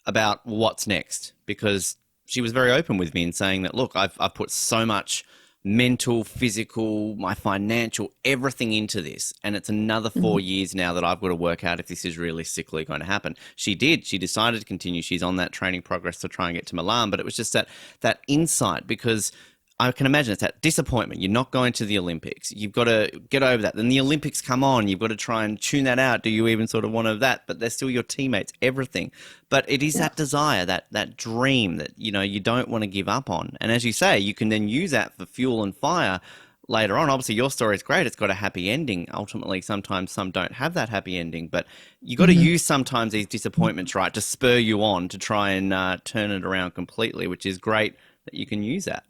about what's next, because she was very open with me in saying that, look, I've put so much mental, physical, my financial, everything into this. And it's another 4 years now that I've got to work out if this is realistically going to happen. She did. She decided to continue. She's on that training progress to try and get to Milan. But it was just that insight, because I can imagine it's that disappointment. You're not going to the Olympics. You've got to get over that. Then the Olympics come on. You've got to try and tune that out. Do you even sort of want that? But they're still your teammates, everything. But it is that desire, that dream that, you don't want to give up on. And as you say, you can then use that for fuel and fire later on. Obviously, your story is great. It's got a happy ending. Ultimately, sometimes some don't have that happy ending. But you got to use sometimes these disappointments, right, to spur you on to try and turn it around completely, which is great that you can use that.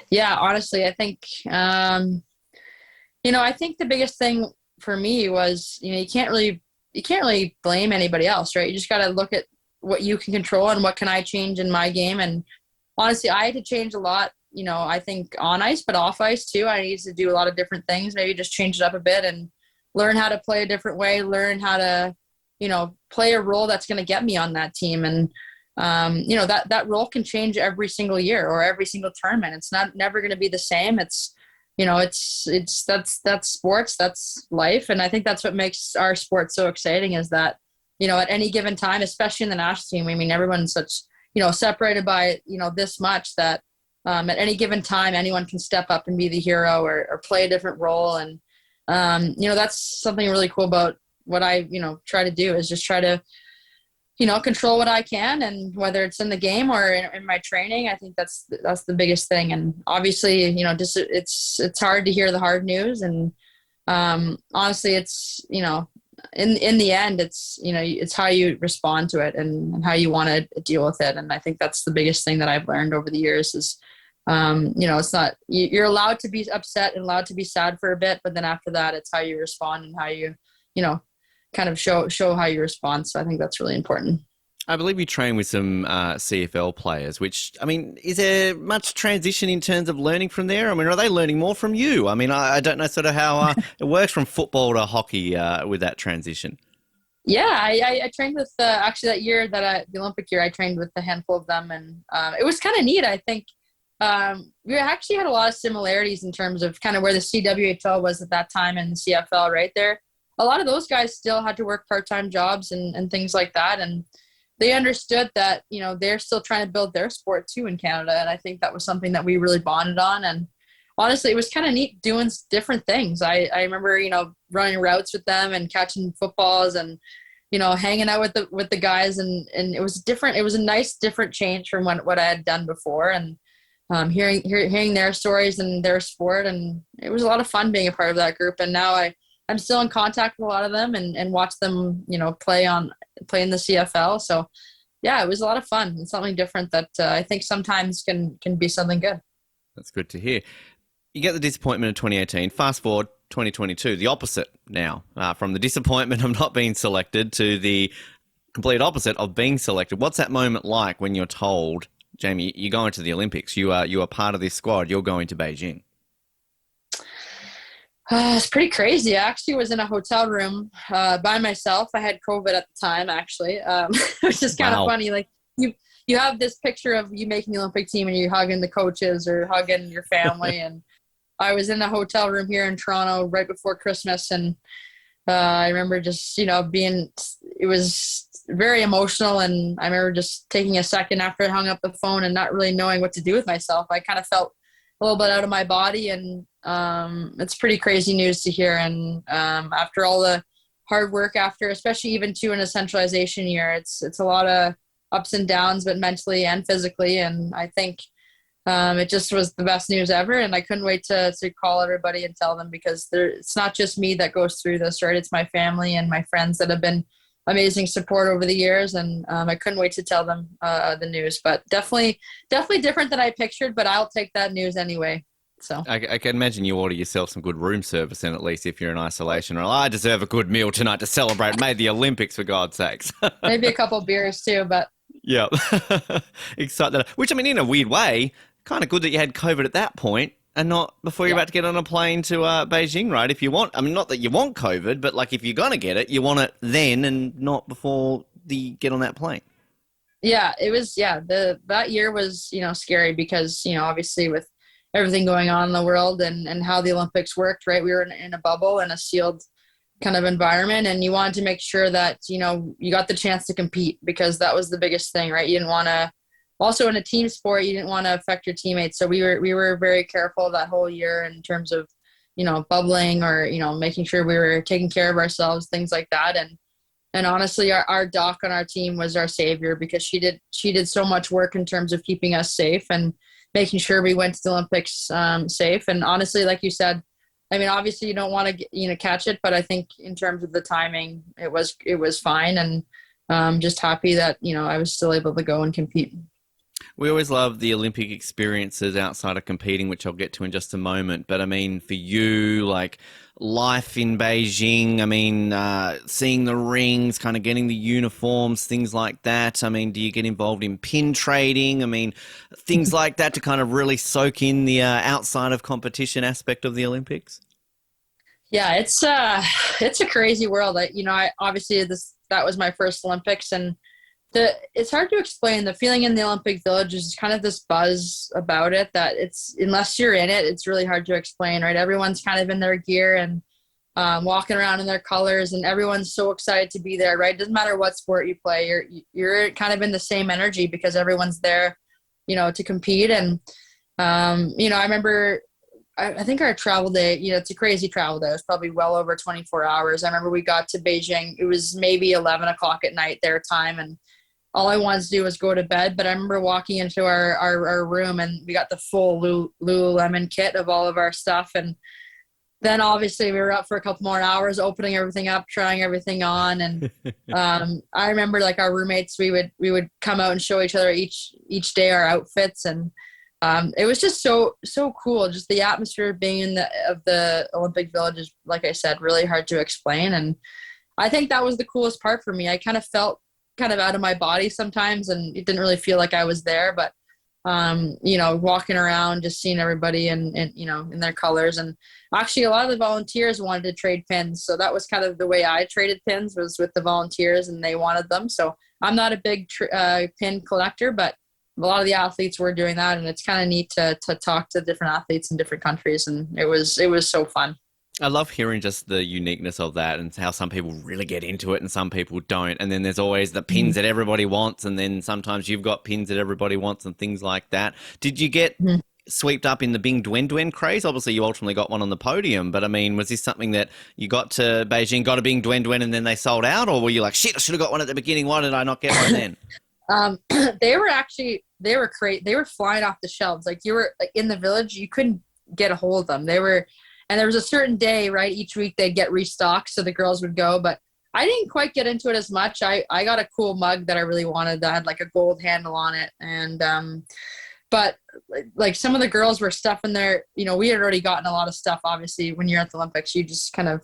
Yeah, honestly, I think, I think the biggest thing for me was, you can't really blame anybody else, right? You just got to look at what you can control and what can I change in my game. And honestly, I had to change a lot, I think on ice, but off ice too. I needed to do a lot of different things, maybe just change it up a bit and learn how to play a different way, learn how to, play a role that's going to get me on that team. And, that role can change every single year or every single tournament. It's never going to be the same. It's, that's sports, that's life. And I think that's what makes our sport so exciting is that, at any given time, especially in the national team, I mean, everyone's such, separated by, this much that at any given time, anyone can step up and be the hero or play a different role. And, that's something really cool about what I, try to do is just try to, control what I can. And whether it's in the game or in my training, I think that's the biggest thing. And obviously, just it's hard to hear the hard news. And honestly, it's, in the end, it's, it's how you respond to it and how you want to deal with it. And I think that's the biggest thing that I've learned over the years is, it's not, you're allowed to be upset and allowed to be sad for a bit, but then after that, it's how you respond and how you, kind of show how you respond. So I think that's really important. I believe you train with some CFL players, which, I mean, is there much transition in terms of learning from there? I mean, are they learning more from you? I mean, I don't know sort of how it works from football to hockey with that transition. Yeah, I trained with, actually that year the Olympic year, I trained with a handful of them. And it was kind of neat. I think we actually had a lot of similarities in terms of kind of where the CWHL was at that time and the CFL right there. A lot of those guys still had to work part-time jobs and things like that. And they understood that, they're still trying to build their sport too in Canada. And I think that was something that we really bonded on. And honestly, it was kind of neat doing different things. I remember, running routes with them and catching footballs and, hanging out with the guys. And it was different. It was a nice, different change from what I had done before. And hearing their stories and their sport. And it was a lot of fun being a part of that group. And now I'm still in contact with a lot of them and watch them, play in the CFL. So yeah, it was a lot of fun and something different that I think sometimes can be something good. That's good to hear. You get the disappointment in 2018. Fast forward 2022, the opposite now, from the disappointment of not being selected to the complete opposite of being selected. What's that moment like when you're told, Jamie, you're going to the Olympics. You are part of this squad. You're going to Beijing. It's pretty crazy. I actually was in a hotel room by myself. I had COVID at the time, actually, which is kind of funny. Like you have this picture of you making the Olympic team and you're hugging the coaches or hugging your family. And I was in a hotel room here in Toronto right before Christmas. And I remember just, it was very emotional. And I remember just taking a second after I hung up the phone and not really knowing what to do with myself. I kind of felt a little bit out of my body, and it's pretty crazy news to hear. And after all the hard work especially even in a centralization year, it's a lot of ups and downs, but mentally and physically. And I think it just was the best news ever. And I couldn't wait to call everybody and tell them, because it's not just me that goes through this, right? It's my family and my friends that have been amazing support over the years. And I couldn't wait to tell them the news, but definitely different than I pictured, but I'll take that news anyway. So I can imagine you order yourself some good room service, and at least if you're in isolation, or I deserve a good meal tonight to celebrate, made the Olympics for God's sakes. Maybe a couple beers too, but yeah. Excited. Which, I mean, in a weird way, kind of good that you had COVID at that point and not before you're about to get on a plane to Beijing, right? If you want, I mean, not that you want COVID, but like if you're going to get it, you want it then and not before you get on that plane. Yeah, it was, that year was, scary because, obviously with everything going on in the world and how the Olympics worked, right? We were in a bubble and a sealed kind of environment, and you wanted to make sure that, you got the chance to compete, because that was the biggest thing, right? You didn't want to, also in a team sport, you didn't want to affect your teammates. So we were very careful that whole year in terms of, bubbling or, making sure we were taking care of ourselves, things like that. And honestly, our doc on our team was our savior, because she did so much work in terms of keeping us safe and making sure we went to the Olympics safe. And honestly, like you said, I mean, obviously you don't want to, catch it, but I think in terms of the timing, it was fine. And just happy that, I was still able to go and compete. We always love the Olympic experiences outside of competing, which I'll get to in just a moment. But I mean, for you, like life in Beijing, I mean, seeing the rings, kind of getting the uniforms, things like that. I mean, do you get involved in pin trading? I mean, things like that to kind of really soak in the outside of competition aspect of the Olympics? Yeah, it's a crazy world. I obviously this that was my first Olympics, and it's hard to explain. The feeling in the Olympic Village is kind of this buzz about it that it's unless you're in it, it's really hard to explain, right? Everyone's kind of in their gear and walking around in their colors, and everyone's so excited to be there, right? Doesn't matter what sport you play, you're kind of in the same energy because everyone's there, to compete. And I remember. I think our travel day, it's a crazy travel day. It was probably well over 24 hours. I remember we got to Beijing. It was maybe 11 o'clock at night their time. And all I wanted to do was go to bed. But I remember walking into our room and we got the full Lululemon kit of all of our stuff. And then obviously we were up for a couple more hours, opening everything up, trying everything on. And I remember like our roommates, we would come out and show each other each day our outfits. And it was just so cool. Just the atmosphere of being of the Olympic Village is, like I said, really hard to explain. And I think that was the coolest part for me. I kind of felt kind of out of my body sometimes, and it didn't really feel like I was there. But walking around, just seeing everybody and in their colors. And actually, a lot of the volunteers wanted to trade pins, so that was kind of the way I traded pins, was with the volunteers, and they wanted them. So I'm not a big pin collector, but a lot of the athletes were doing that, and it's kind of neat to talk to different athletes in different countries, and it was so fun. I love hearing just the uniqueness of that and how some people really get into it and some people don't. And then there's always the pins that everybody wants, and then sometimes you've got pins that everybody wants and things like that. Did you get swept up in the Bing Duen Duen craze? Obviously, you ultimately got one on the podium, but I mean, was this something that you got to Beijing, got a Bing Duen Duen, and then they sold out, or were you like, shit, I should have got one at the beginning? Why did I not get one then? They were great. They were flying off the shelves. Like you were like in the village, you couldn't get a hold of them. And there was a certain day, right? Each week they'd get restocked, so the girls would go. But I didn't quite get into it as much. I got a cool mug that I really wanted that had like a gold handle on it. And but like some of the girls were stuffing their, we had already gotten a lot of stuff. Obviously, when you're at the Olympics, you just kind of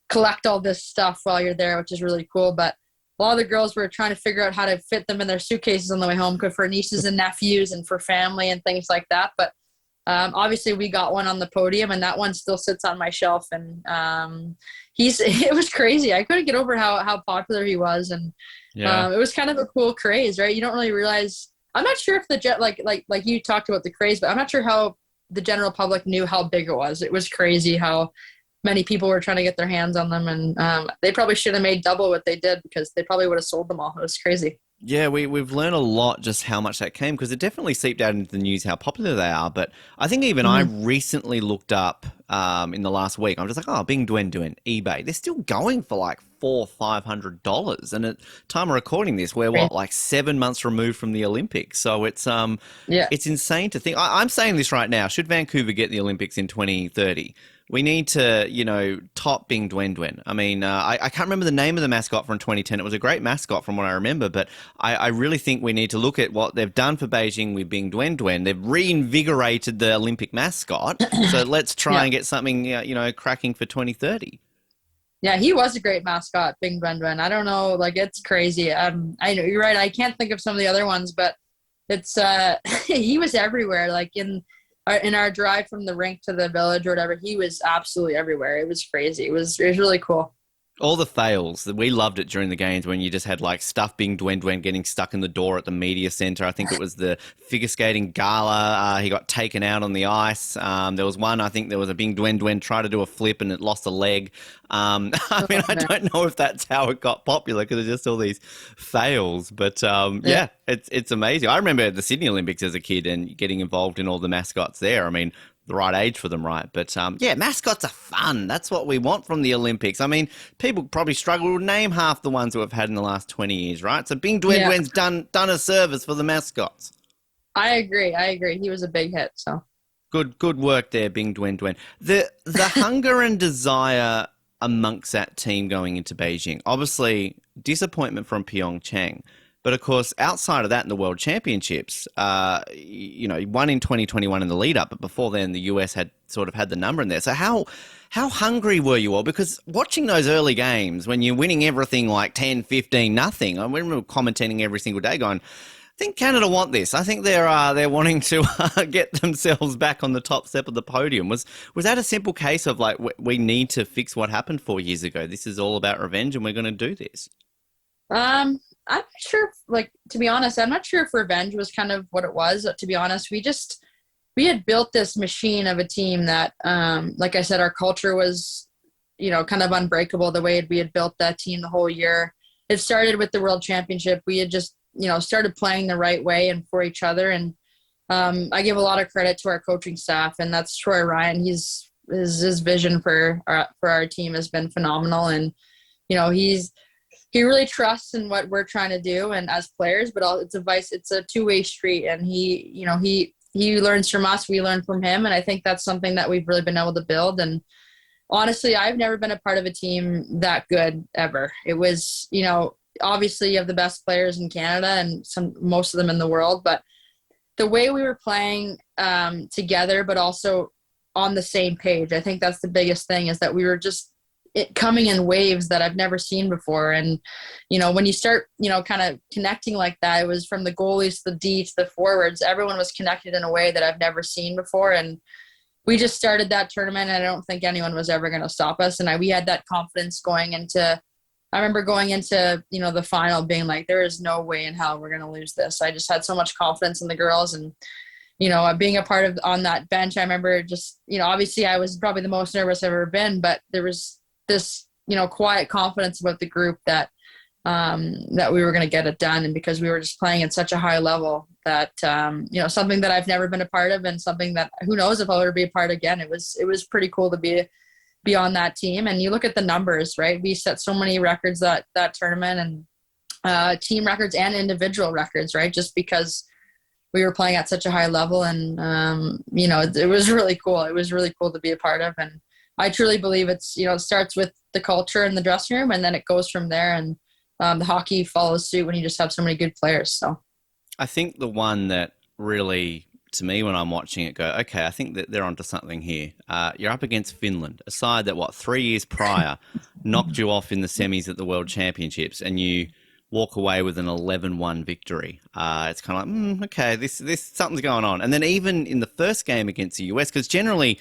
collect all this stuff while you're there, which is really cool. But a lot of the girls were trying to figure out how to fit them in their suitcases on the way home for nieces and nephews and for family and things like that. But obviously we got one on the podium, and that one still sits on my shelf. And it was crazy. I couldn't get over how popular he was. And it was kind of a cool craze, right? You don't really realize, I'm not sure if like you talked about the craze, but I'm not sure how the general public knew how big it was. It was crazy how many people were trying to get their hands on them, and they probably should have made double what they did because they probably would have sold them all. It was crazy. Yeah, we've learned a lot just how much that came, because it definitely seeped out into the news how popular they are. But I think even I recently looked up in the last week. I'm just like, oh, Bing Duen Duen, eBay. They're still going for like $400-500. And at time of recording this, we're like 7 months removed from the Olympics. So it's it's insane to think. I'm saying this right now. Should Vancouver get the Olympics in 2030? We need to, top Bing Duen Duen. I mean, I can't remember the name of the mascot from 2010. It was a great mascot from what I remember, but I really think we need to look at what they've done for Beijing with Bing Duen Duen. They've reinvigorated the Olympic mascot, so let's try and get something, cracking for 2030. Yeah, he was a great mascot, Bing Duen Duen. I don't know, like it's crazy. I know you're right. I can't think of some of the other ones, but it's he was everywhere. Like in our drive from the rink to the village or whatever, he was absolutely everywhere. It was crazy. It was really cool. All the fails, we loved it during the games when you just had like stuff Bing Duen Duen getting stuck in the door at the media center. I think it was the figure skating gala. He got taken out on the ice. There was one, I think there was a Bing Duen Duen try to do a flip and it lost a leg. I mean, I don't know if that's how it got popular because it's just all these fails. But yeah, it's amazing. I remember the Sydney Olympics as a kid and getting involved in all the mascots there. I mean, the right age for them, right? But yeah, mascots are fun. That's what we want from the Olympics. I mean, people probably struggle to name half the ones who have had in the last 20 years, right? So Bing Duen Duen's done a service for the mascots. I agree. He was a big hit. So good work there, Bing Duen Duen. The hunger and desire amongst that team going into Beijing. Obviously, disappointment from Pyeongchang. But of course, outside of that in the World Championships, won in 2021 in the lead up, but before then the US had sort of had the number in there. So how hungry were you all? Because watching those early games when you're winning everything like 10, 15, nothing, I remember commentating every single day going, I think Canada want this. I think they're wanting to get themselves back on the top step of the podium. Was that a simple case of like, we need to fix what happened 4 years ago? This is all about revenge and we're going to do this. I'm not sure, like, to be honest, I'm not sure if revenge was kind of what it was. To be honest, we had built this machine of a team that, like I said, our culture was, kind of unbreakable the way we had built that team the whole year. It started with the World Championship. We had just, started playing the right way and for each other. And I give a lot of credit to our coaching staff, and that's Troy Ryan. His vision for our team has been phenomenal. And, he really trusts in what we're trying to do and as players, but it's a two-way street. And he learns from us, we learn from him. And I think that's something that we've really been able to build. And honestly, I've never been a part of a team that good ever. It was, obviously you have the best players in Canada and most of them in the world, but the way we were playing together, but also on the same page, I think that's the biggest thing, is that we were just coming in waves that I've never seen before. And, when you start, kind of connecting like that, it was from the goalies to the D to the forwards, everyone was connected in a way that I've never seen before. And we just started that tournament, and I don't think anyone was ever going to stop us. And we had that confidence I remember going into, the final being like, there is no way in hell we're going to lose this. I just had so much confidence in the girls. And, being a part of on that bench, I remember just, obviously I was probably the most nervous I've ever been, but there was this, quiet confidence about the group that we were going to get it done. And because we were just playing at such a high level that, something that I've never been a part of, and something that who knows if I'll ever be a part again. It was pretty cool to be on that team. And you look at the numbers, right? We set so many records that tournament, and team records and individual records, right? Just because we were playing at such a high level. And, it was really cool. It was really cool to be a part of. And I truly believe it starts with the culture in the dressing room, and then it goes from there. And the hockey follows suit when you just have so many good players. So I think the one that really, to me, when I'm watching it, go, okay, I think that they're onto something here. You're up against Finland, a side that 3 years prior knocked you off in the semis at the World Championships, and you walk away with an 11-1 victory. It's kind of like, okay, this something's going on. And then even in the first game against the US, because generally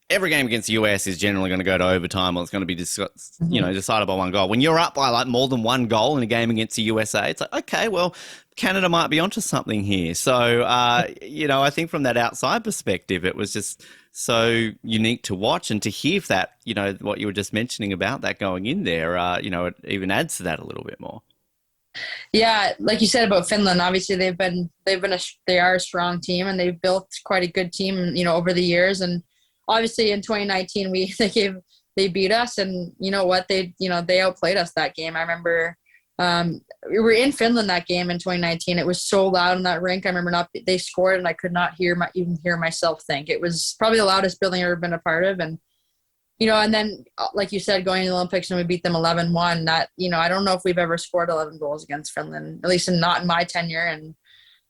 every game against the US is generally going to go to overtime, or it's going to be decided by one goal. When you're up by like more than one goal in a game against the USA, it's like, okay, well, Canada might be onto something here. So, I think from that outside perspective, it was just so unique to watch, and to hear that, what you were just mentioning about that going in there, it even adds to that a little bit more. Yeah, like you said about Finland, obviously they are a strong team, and they've built quite a good team, over the years. And obviously in 2019 they beat us, and you know what, they outplayed us that game. I remember we were in Finland that game in 2019. It was so loud in that rink. I remember they scored, and I could not even hear myself think. It was probably the loudest building I've ever been a part of. And and then, like you said, going to the Olympics and we beat them 11-1, that, I don't know if we've ever scored 11 goals against Finland, at least not in my tenure.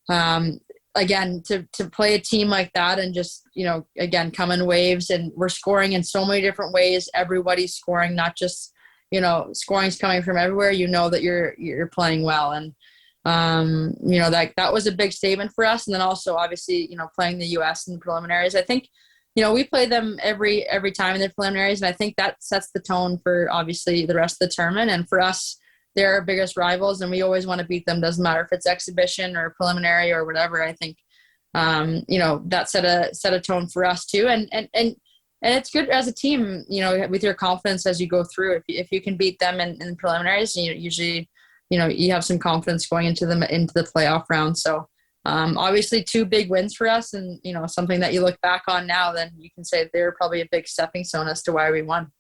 And again, to play a team like that and just, again, come in waves, and we're scoring in so many different ways. Everybody's scoring, not just, scoring's coming from everywhere. That you're playing well. And, that was a big statement for us. And then also, obviously, playing the U.S. in the preliminaries, I think, we play them every time in the preliminaries, and I think that sets the tone for obviously the rest of the tournament. And for us, they're our biggest rivals, and we always want to beat them. Doesn't matter if it's exhibition or preliminary or whatever. I think, that set a tone for us too. And it's good as a team, with your confidence as you go through. If you can beat them in preliminaries, usually, you have some confidence going into the playoff round. So. Obviously 2 big wins for us, and, something that you look back on now, then you can say they're probably a big stepping stone as to why we won.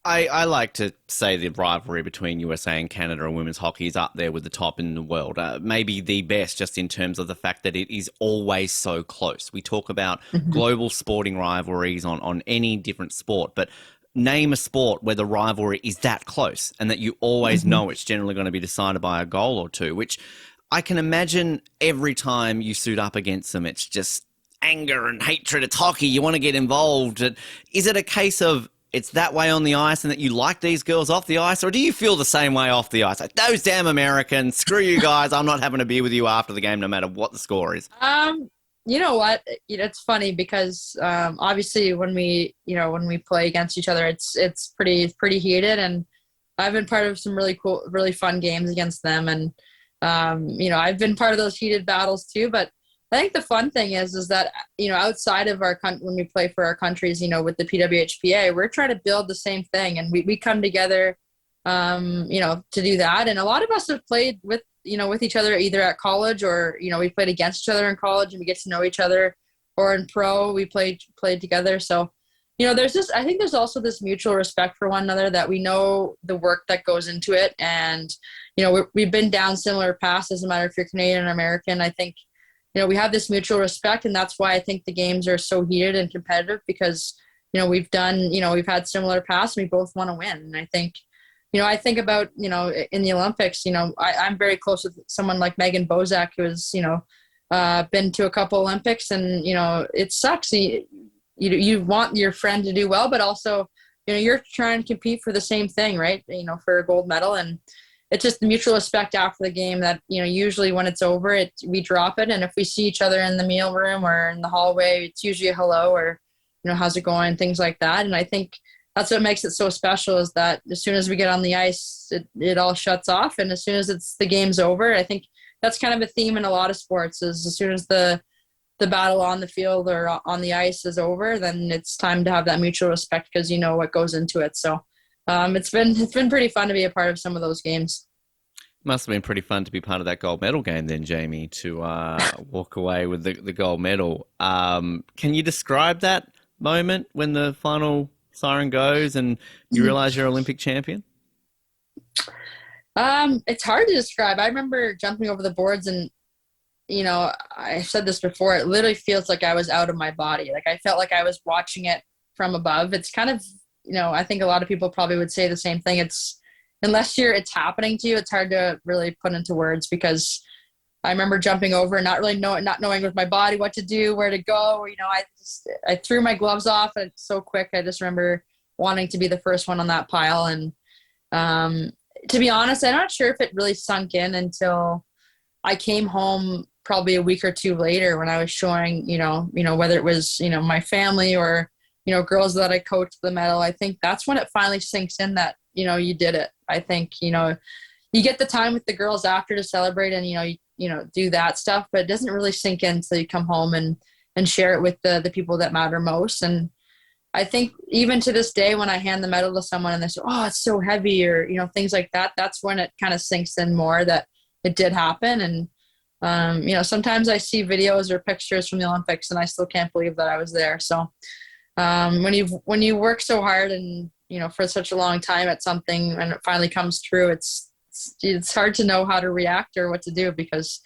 I like to say the rivalry between USA and Canada and women's hockey is up there with the top in the world. Maybe the best, just in terms of the fact that it is always so close. We talk about global sporting rivalries on any different sport, but name a sport where the rivalry is that close and that you always know it's generally going to be decided by a goal or two, which I can imagine every time you suit up against them, it's just anger and hatred. It's hockey. You want to get involved. Is it a case of it's that way on the ice and that you like these girls off the ice? Or do you feel the same way off the ice? Like, those damn Americans, screw you guys. I'm not having a beer with you after the game, no matter what the score is. You know what? It's funny because obviously when we play against each other, it's pretty heated, and I've been part of some really cool, really fun games against them, and I've been part of those heated battles too. But I think the fun thing is that outside of our when we play for our countries, with the PWHPA, we're trying to build the same thing, and we come together, to do that. And a lot of us have played with each other either at college or we played against each other in college, and we get to know each other, or in pro we played together. So I think there's also this mutual respect for one another, that we know the work that goes into it, and we've been down similar paths. Doesn't matter if you're Canadian or American. I think we have this mutual respect, and that's why I think the games are so heated and competitive, because we've had similar paths, and we both want to win. And I think I think about, in the Olympics, I'm very close with someone like Megan Bozak, who has, been to a couple Olympics, and, it sucks. You want your friend to do well, but also, you're trying to compete for the same thing, right? For a gold medal. And it's just the mutual respect after the game that, usually when it's over, we drop it. And if we see each other in the meal room or in the hallway, it's usually a hello, or, how's it going? Things like that. And I think that's what makes it so special, is that as soon as we get on the ice, it all shuts off. And as soon as the game's over, I think that's kind of a theme in a lot of sports, is as soon as the battle on the field or on the ice is over, then it's time to have that mutual respect, because you know what goes into it. So it's been pretty fun to be a part of some of those games. Must have been pretty fun to be part of that gold medal game then, Jamie, to walk away with the gold medal. Can you describe that moment when the final siren goes and you realize you're Olympic champion? It's hard to describe. I remember jumping over the boards, and I said this before, it literally feels like I was out of my body. Like, I felt like I was watching it from above. It's kind of, I think a lot of people probably would say the same thing. It's, unless it's happening to you, it's hard to really put into words, because I remember jumping over and not knowing with my body what to do, where to go. I threw my gloves off, and it's so quick. I just remember wanting to be the first one on that pile. And to be honest, I'm not sure if it really sunk in until I came home probably a week or two later, when I was showing, whether it was, my family or, girls that I coached the medal. I think that's when it finally sinks in that, you did it. I think, you get the time with the girls after to celebrate and, do that stuff, but it doesn't really sink in until you come home and share it with the people that matter most. And I think even to this day, when I hand the medal to someone and they say, "Oh, it's so heavy," or, things like that, that's when it kind of sinks in more that it did happen. And, sometimes I see videos or pictures from the Olympics and I still can't believe that I was there. So when you work so hard and, for such a long time at something and it finally comes true, it's hard to know how to react or what to do, because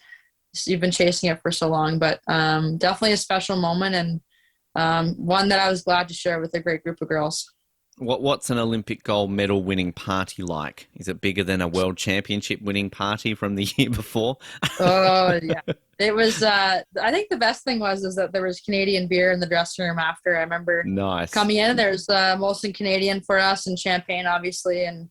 you've been chasing it for so long. But definitely a special moment, and one that I was glad to share with a great group of girls. What's an Olympic gold medal winning party like? Is it bigger than a world championship winning party from the year before? Oh, yeah. It was, I think the best thing is that there was Canadian beer in the dressing room after. I remember coming in, there's Molson Canadian for us and champagne, obviously. And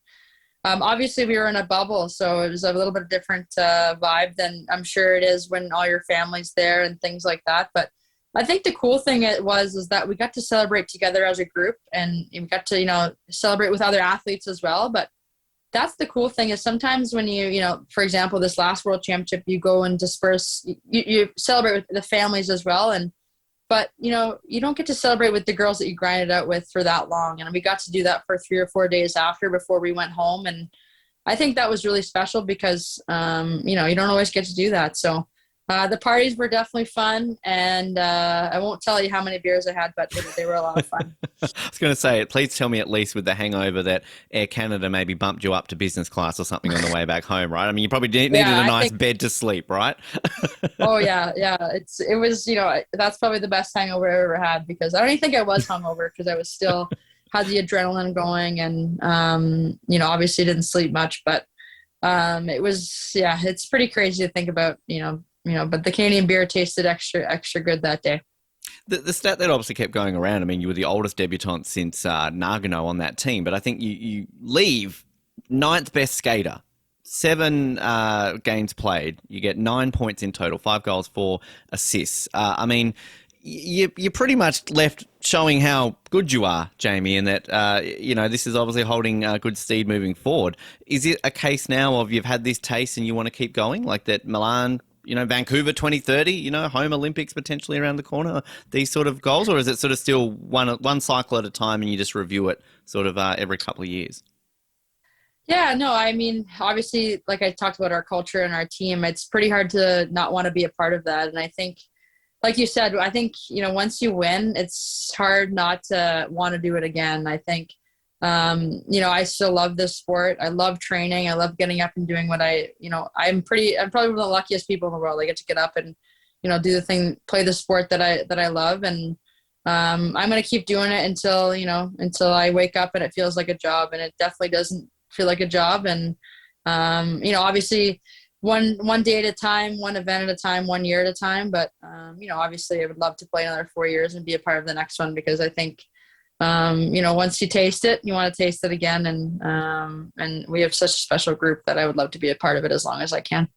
obviously we were in a bubble, so it was a little bit different vibe than I'm sure it is when all your family's there and things like that. But I think the cool thing is that we got to celebrate together as a group, and we got to, celebrate with other athletes as well. But that's the cool thing, is sometimes when for example, this last World Championship, you go and disperse, you celebrate with the families as well. But you don't get to celebrate with the girls that you grinded out with for that long. And we got to do that for 3 or 4 days before we went home. And I think that was really special because, you don't always get to do that. So the parties were definitely fun, and I won't tell you how many beers I had, but they were a lot of fun. I was going to say, please tell me at least with the hangover that Air Canada maybe bumped you up to business class or something on the way back home, right? I mean, you probably needed a nice bed to sleep, right? Oh, yeah. It was, that's probably the best hangover I ever had, because I don't even think I was hungover, because I was still had the adrenaline going, and, obviously didn't sleep much, but It was, yeah, it's pretty crazy to think about, but the Canadian beer tasted extra good that day. The stat that obviously kept going around, I mean, you were the oldest debutant since Nagano on that team, but I think you leave ninth best skater, 7 games played, you get 9 points in total, 5 goals, 4 assists. I mean, you're pretty much left showing how good you are, Jamie, and that, this is obviously holding good stead moving forward. Is it a case now of you've had this taste and you want to keep going, like that Milan, Vancouver 2030, home Olympics potentially around the corner, these sort of goals? Or is it sort of still one cycle at a time and you just review it sort of every couple of years? Yeah, no, I mean, obviously, like I talked about our culture and our team, it's pretty hard to not want to be a part of that. And I think, like you said, I think, once you win, it's hard not to want to do it again. I think, I still love this sport. I love training. I love getting up and doing what I'm probably one of the luckiest people in the world. I get to get up and, do the thing, play the sport that I love. And, I'm going to keep doing it until I wake up and it feels like a job, and it definitely doesn't feel like a job. And, obviously one day at a time, one event at a time, 1 year at a time. But, obviously I would love to play another 4 years and be a part of the next one, because I think, once you taste it, you want to taste it again. And we have such a special group that I would love to be a part of it as long as I can.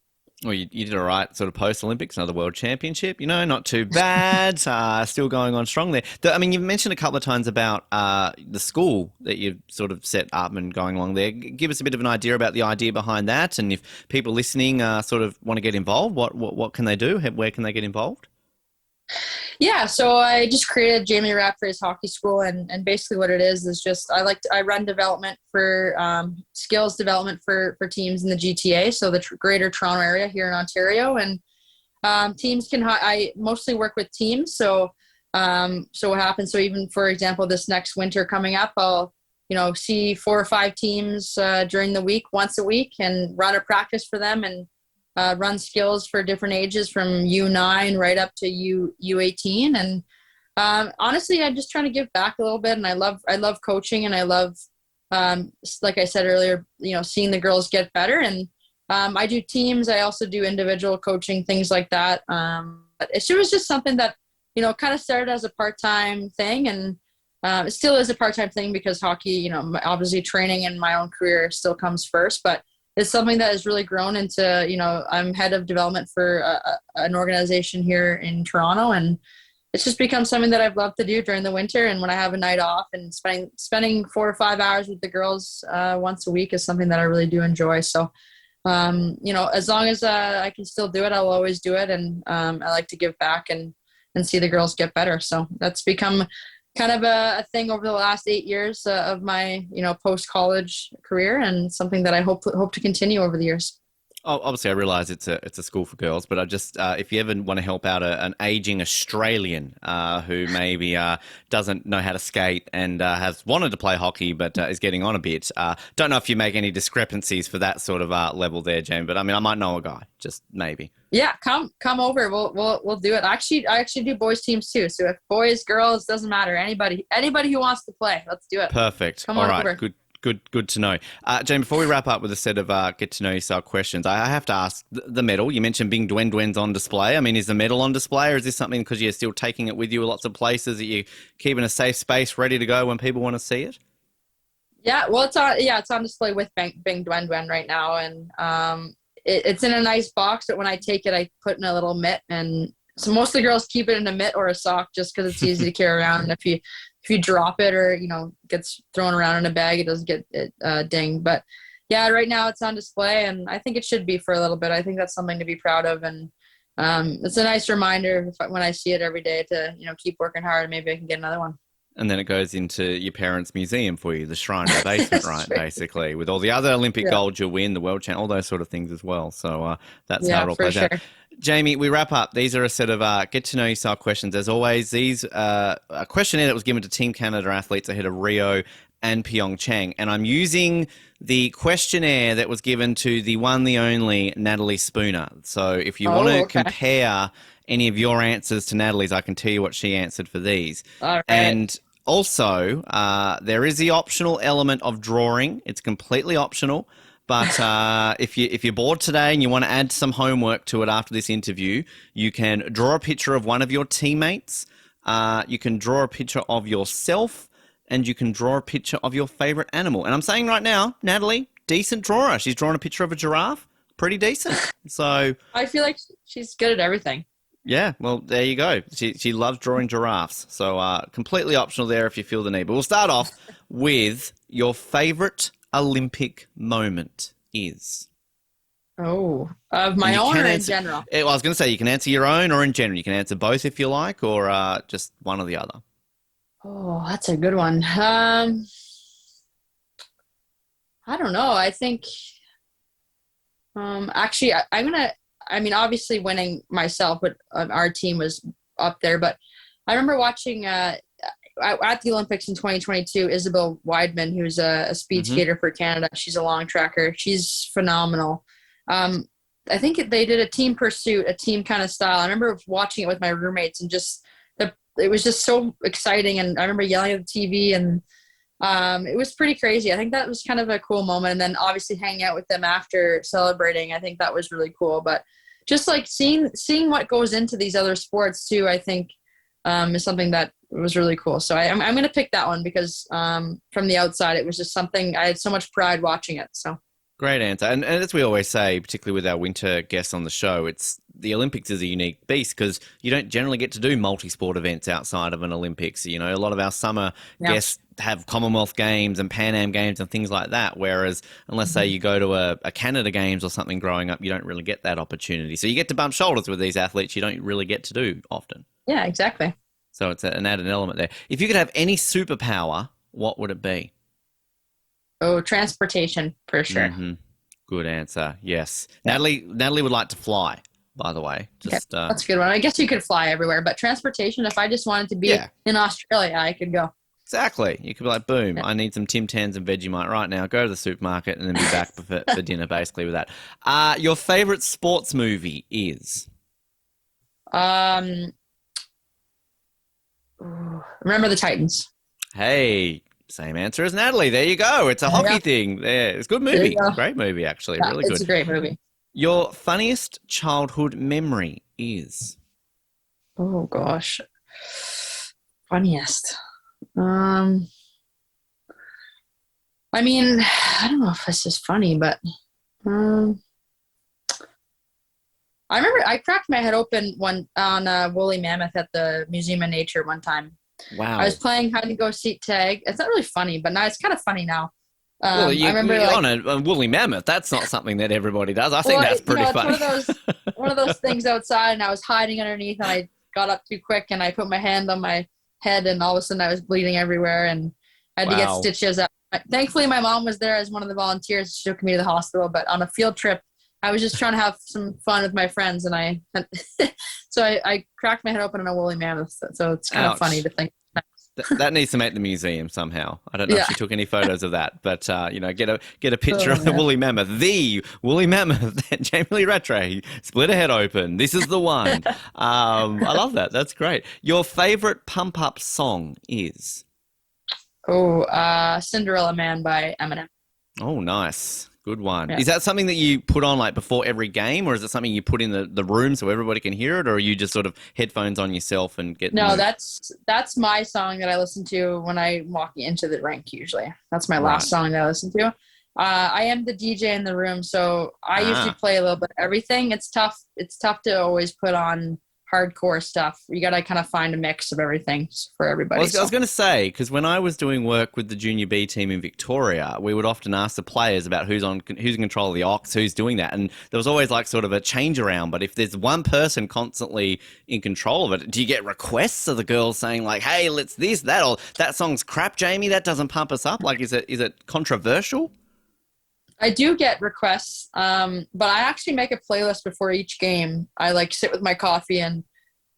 Well, you did all right sort of post-Olympics, another world championship, not too bad, still going on strong there. I mean, you've mentioned a couple of times about the school that you've sort of set up and going along there. Give us a bit of an idea about the idea behind that, and if people listening sort of want to get involved, what can they do? Where can they get involved? Yeah, so I just created Jamie Rattray's hockey school, and basically what it is just I run development for skills development for teams in the GTA, so the Greater Toronto area here in Ontario, and teams I mostly work with teams. So what happens? So even for example, this next winter coming up, I'll see 4 or 5 teams during the week, once a week, and run a practice for them, and run skills for different ages from U9 right up to U18. And honestly, I'm just trying to give back a little bit. And I love coaching, and I love, like I said earlier, seeing the girls get better. And I do teams. I also do individual coaching, things like that. But it was just something that, kind of started as a part-time thing. And it still is a part-time thing because hockey, obviously training and my own career still comes first. But it's something that has really grown into, I'm head of development for an organization here in Toronto, and it's just become something that I've loved to do during the winter. And when I have a night off, and spending 4 or 5 hours with the girls once a week is something that I really do enjoy. So, as long as I can still do it, I'll always do it. And I like to give back and see the girls get better. So that's become kind of a thing over the last 8 years of my, post-college career, and something that I hope to continue over the years. Oh, obviously, I realise it's a school for girls, but I just if you ever want to help out an aging Australian who maybe doesn't know how to skate and has wanted to play hockey but is getting on a bit, don't know if you make any discrepancies for that sort of level there, Jamie. But I mean, I might know a guy, just maybe. Yeah, come over. We'll do it. I actually do boys teams too. So if boys, girls, doesn't matter. Anybody who wants to play, let's do it. Perfect. Come All on right. over. Good to know. Jamie, before we wrap up with a set of get to know yourself questions, I have to ask the medal. You mentioned Bing Dwen Dwen's on display. I mean, is the medal on display, or is this something because you're still taking it with you lots of places that you keep in a safe space ready to go when people want to see it? Yeah, well, it's on display with Bing Dwen Dwen right now, and it's in a nice box that when I take it, I put in a little mitt, and so most of the girls keep it in a mitt or a sock just because it's easy to carry around. And if you drop it or gets thrown around in a bag, it doesn't get dinged. But yeah, right now it's on display, and I think it should be for a little bit. I think that's something to be proud of, and it's a nice reminder when I see it every day to keep working hard. Maybe I can get another one. And then it goes into your parents' museum for you, the shrine in the basement, right? True. Basically, with all the other Olympic gold you win, the world champ, all those sort of things as well. So that's how it all plays out. Jamie, we wrap up. These are a set of get to know yourself questions. As always, these a questionnaire that was given to Team Canada athletes ahead of Rio and Pyeongchang. And I'm using the questionnaire that was given to the one, the only Natalie Spooner. So if you want to compare any of your answers to Natalie's, I can tell you what she answered for these. All right. And also, there is the optional element of drawing. It's completely optional. But if you're bored today and you want to add some homework to it after this interview, you can draw a picture of one of your teammates. You can draw a picture of yourself, and you can draw a picture of your favorite animal. And I'm saying right now, Natalie, decent drawer. She's drawn a picture of a giraffe. Pretty decent. So I feel like she's good at everything. yeah, well, there you go. She loves drawing giraffes. So completely optional there if you feel the need. But we'll start off with your favorite Olympic moment is. Oh, of my own or in general? Well, I was going to say you can answer your own or in general. You can answer both if you like, or just one or the other. Oh, that's a good one. I don't know. I think actually I mean, obviously winning myself, but our team was up there. But I remember watching at the Olympics in 2022, Isabel Weidman, who's a speed skater for Canada. She's a long tracker. She's phenomenal. I think they did a team pursuit, a team kind of style. I remember watching it with my roommates and just it was just so exciting. And I remember yelling at the TV and it was pretty crazy. I think that was kind of a cool moment. And then obviously hanging out with them after celebrating, I think that was really cool. But just like seeing what goes into these other sports too, I think is something that was really cool. So I'm going to pick that one because from the outside, it was just something I had so much pride watching it. So. Great answer. And as we always say, particularly with our winter guests on the show, it's the Olympics is a unique beast because you don't generally get to do multi-sport events outside of an Olympics. You know, a lot of our summer guests have Commonwealth Games and Pan Am Games and things like that, whereas unless, say, you go to a Canada Games or something growing up, you don't really get that opportunity. So you get to bump shoulders with these athletes you don't really get to do often. Yeah, exactly. So it's an added element there. If you could have any superpower, what would it be? Oh, transportation for sure. Mm-hmm. Good answer. Yes. Yeah. Natalie would like to fly, by the way. Just that's a good one. I guess you could fly everywhere, but transportation, if I just wanted to be in Australia, I could go. Exactly. You could be like, boom, I need some Tim Tams and Vegemite right now. Go to the supermarket and then be back for dinner, basically, with that. Your favorite sports movie is? Remember the Titans. Hey, same answer as Natalie. There you go. It's a hockey thing. There. It's a good movie. Great movie, actually. Yeah, really good. It's a great movie. Your funniest childhood memory is? Oh, gosh. Funniest. I mean, I don't know if this is funny, but I remember I cracked my head open on a woolly mammoth at the Museum of Nature one time. Wow. I was playing hide and go seek tag. It's not really funny, but now it's kind of funny now. Well, I remember on a woolly mammoth. That's not something that everybody does. I think that's pretty funny. One of those things outside, and I was hiding underneath, and I got up too quick, and I put my hand on my head, and all of a sudden I was bleeding everywhere, and I had to get stitches. Thankfully, my mom was there as one of the volunteers. She took me to the hospital, but on a field trip, I was just trying to have some fun with my friends, and I cracked my head open on a woolly mammoth. So it's kind of funny to think. That needs to make the museum somehow. I don't know if she took any photos of that, but get a picture of the woolly mammoth, the woolly mammoth that Jamie Lee Rattray split her head open. This is the one. I love that. That's great. Your favorite pump up song is? Cinderella Man by Eminem. Oh, nice. Good one. Yeah. Is that something that you put on like before every game, or is it something you put in the room so everybody can hear it, or are you just sort of headphones on yourself and get? No, that's my song that I listen to when I walk into the rink. Usually, that's my last song that I listen to. I am the DJ in the room, so I usually play a little bit of everything. It's tough. It's tough to always put on hardcore stuff. You got to kind of find a mix of everything for everybody. I was going to say, because when I was doing work with the Junior B team in Victoria, we would often ask the players about who's in control of the aux, who's doing that. And there was always like sort of a change around. But if there's one person constantly in control of it, do you get requests of the girls saying like, hey, let's this, that, or that song's crap, Jamie, that doesn't pump us up? Like, is it controversial? I do get requests, but I actually make a playlist before each game. I like sit with my coffee and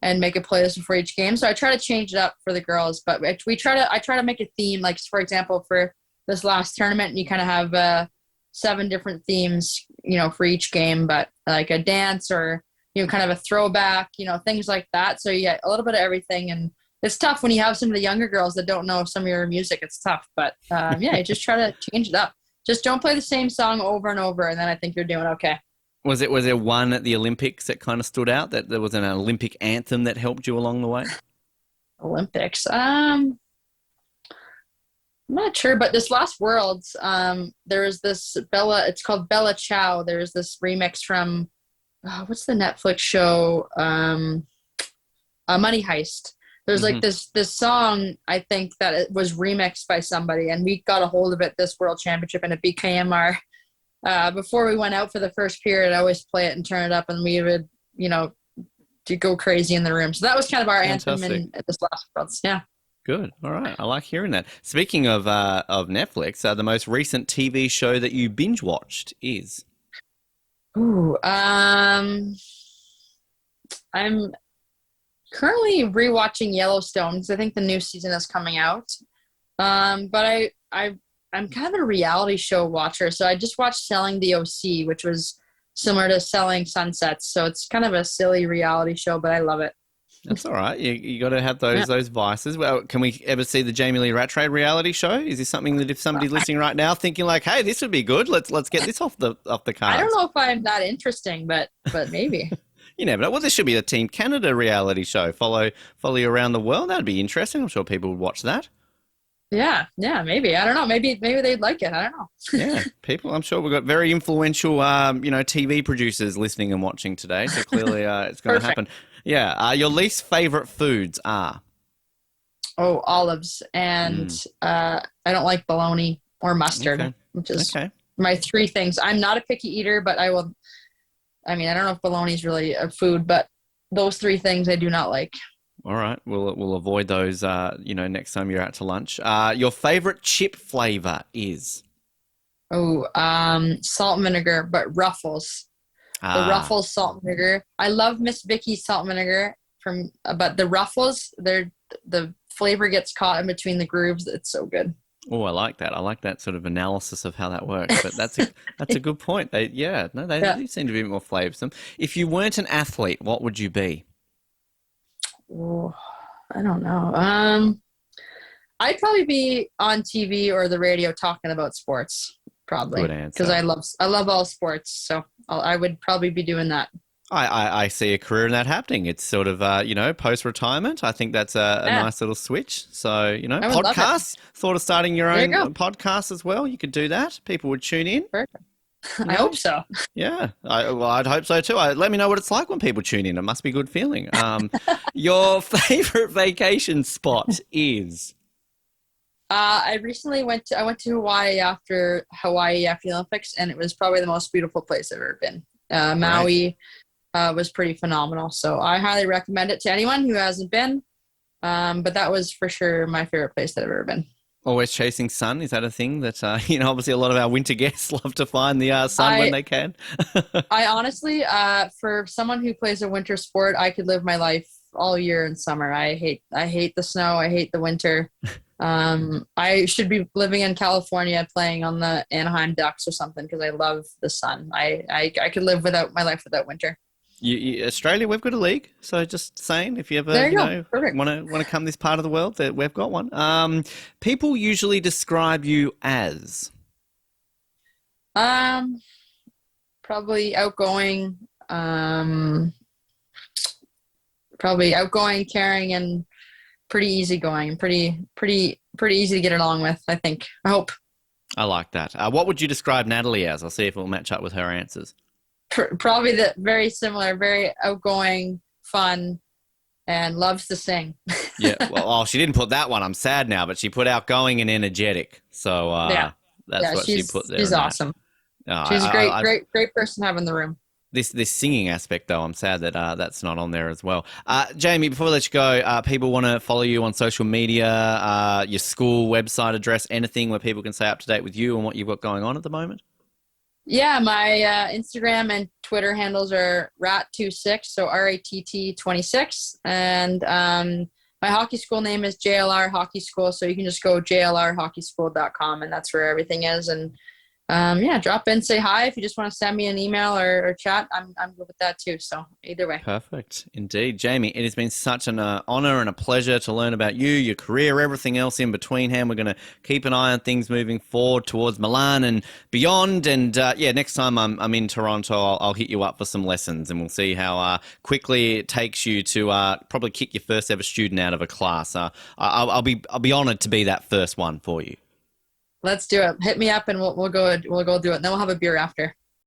make a playlist before each game. So I try to change it up for the girls, but I try to make a theme. Like for example, for this last tournament, you kind of have 7 different themes, for each game, but like a dance or kind of a throwback, things like that. So you get a little bit of everything, and it's tough when you have some of the younger girls that don't know some of your music. It's tough, but you just try to change it up. Just don't play the same song over and over, and then I think you're doing okay. Was there one at the Olympics that kind of stood out, that there was an Olympic anthem that helped you along the way? Olympics. I'm not sure, but this last Worlds, there was this Bella. It's called Bella Ciao. There's this remix from what's the Netflix show? Money Heist. There's like this song, I think, that it was remixed by somebody, and we got a hold of it this World Championship, and it became our. Before we went out for the first period, I always play it and turn it up, and we would, to go crazy in the room. So that was kind of our anthem in this last Worlds. Yeah. Good. All right. I like hearing that. Speaking of Netflix, the most recent TV show that you binge watched is? Ooh, I'm currently rewatching Yellowstone because I think the new season is coming out. But I'm kind of a reality show watcher, so I just watched Selling the OC, which was similar to Selling Sunsets. So it's kind of a silly reality show, but I love it. That's all right. You got to have those vices. Well, can we ever see the Jamie Lee Rattray reality show? Is this something that if somebody's listening right now, thinking like, "Hey, this would be good. Let's get this off the cards." I don't know if I'm that interesting, but maybe. You never know. Well, this should be a Team Canada reality show. Follow you around the world. That'd be interesting. I'm sure people would watch that. Yeah, maybe. I don't know. Maybe they'd like it. I don't know. Yeah, people. I'm sure we've got very influential, TV producers listening and watching today. So clearly, it's going to happen. Yeah. Your least favorite foods are? Oh, olives, and I don't like bologna or mustard, which is my three things. I'm not a picky eater, but I will. I mean, I don't know if bologna is really a food, but those three things I do not like. All right, we'll avoid those. Next time you're out to lunch. Your favorite chip flavor is? Oh, salt and vinegar, but Ruffles. The Ruffles salt and vinegar. I love Miss Vicky's salt and vinegar but the Ruffles, the flavor gets caught in between the grooves. It's so good. Oh, I like that. I like that sort of analysis of how that works. But that's a good point. They do seem to be a bit more flavoursome. If you weren't an athlete, what would you be? Oh, I don't know. I'd probably be on TV or the radio talking about sports, probably. Good answer. Because I love all sports, so I would probably be doing that. I see a career in that happening. It's sort of post-retirement. I think that's a nice little switch. So podcasts. Thought of starting your own podcast as well. You could do that. People would tune in. Perfect. I hope so. Yeah, I'd hope so too. Let me know what it's like when people tune in. It must be a good feeling. Your favorite vacation spot is? I recently went to Hawaii after the Olympics, and it was probably the most beautiful place I've ever been. Maui was pretty phenomenal, so I highly recommend it to anyone who hasn't been. But that was for sure my favorite place that I've ever been. Always chasing sun. Is that a thing that, obviously a lot of our winter guests love to find the sun when they can? I honestly, for someone who plays a winter sport, I could live my life all year in summer. I hate the snow. I hate the winter. I should be living in California playing on the Anaheim Ducks or something because I love the sun. I could live my life without winter. Australia, we've got a league. So just saying, if you ever want to come this part of the world, that we've got one. People usually describe you as probably outgoing, caring, and pretty easygoing. Pretty easy to get along with, I think. I hope. I like that. What would you describe Natalie as? I'll see if it'll match up with her answers. Probably very similar, very outgoing, fun, and loves to sing. Yeah, well, she didn't put that one. I'm sad now, but she put outgoing and energetic. So that's what she put there. She's awesome. She's a great person to have in the room. This singing aspect, though, I'm sad that that's not on there as well. Jamie, before we let you go, people want to follow you on social media, your school website address, anything where people can stay up to date with you and what you've got going on at the moment? Yeah, my Instagram and Twitter handles are rat26, so RATT 26, and my hockey school name is JLR Hockey School, so you can just go jlrhockeyschool.com, and that's where everything is. And Yeah, drop in, say hi. If you just want to send me an email or chat, I'm good with that too. So either way. Perfect. Indeed. Jamie, it has been such an honor and a pleasure to learn about you, your career, everything else in between hand. We're going to keep an eye on things moving forward towards Milan and beyond. And yeah, next time I'm in Toronto, I'll hit you up for some lessons and we'll see how quickly it takes you to probably kick your first ever student out of a class. I'll be honored to be that first one for you. Let's do it. Hit me up and we'll go do it. And then we'll have a beer after.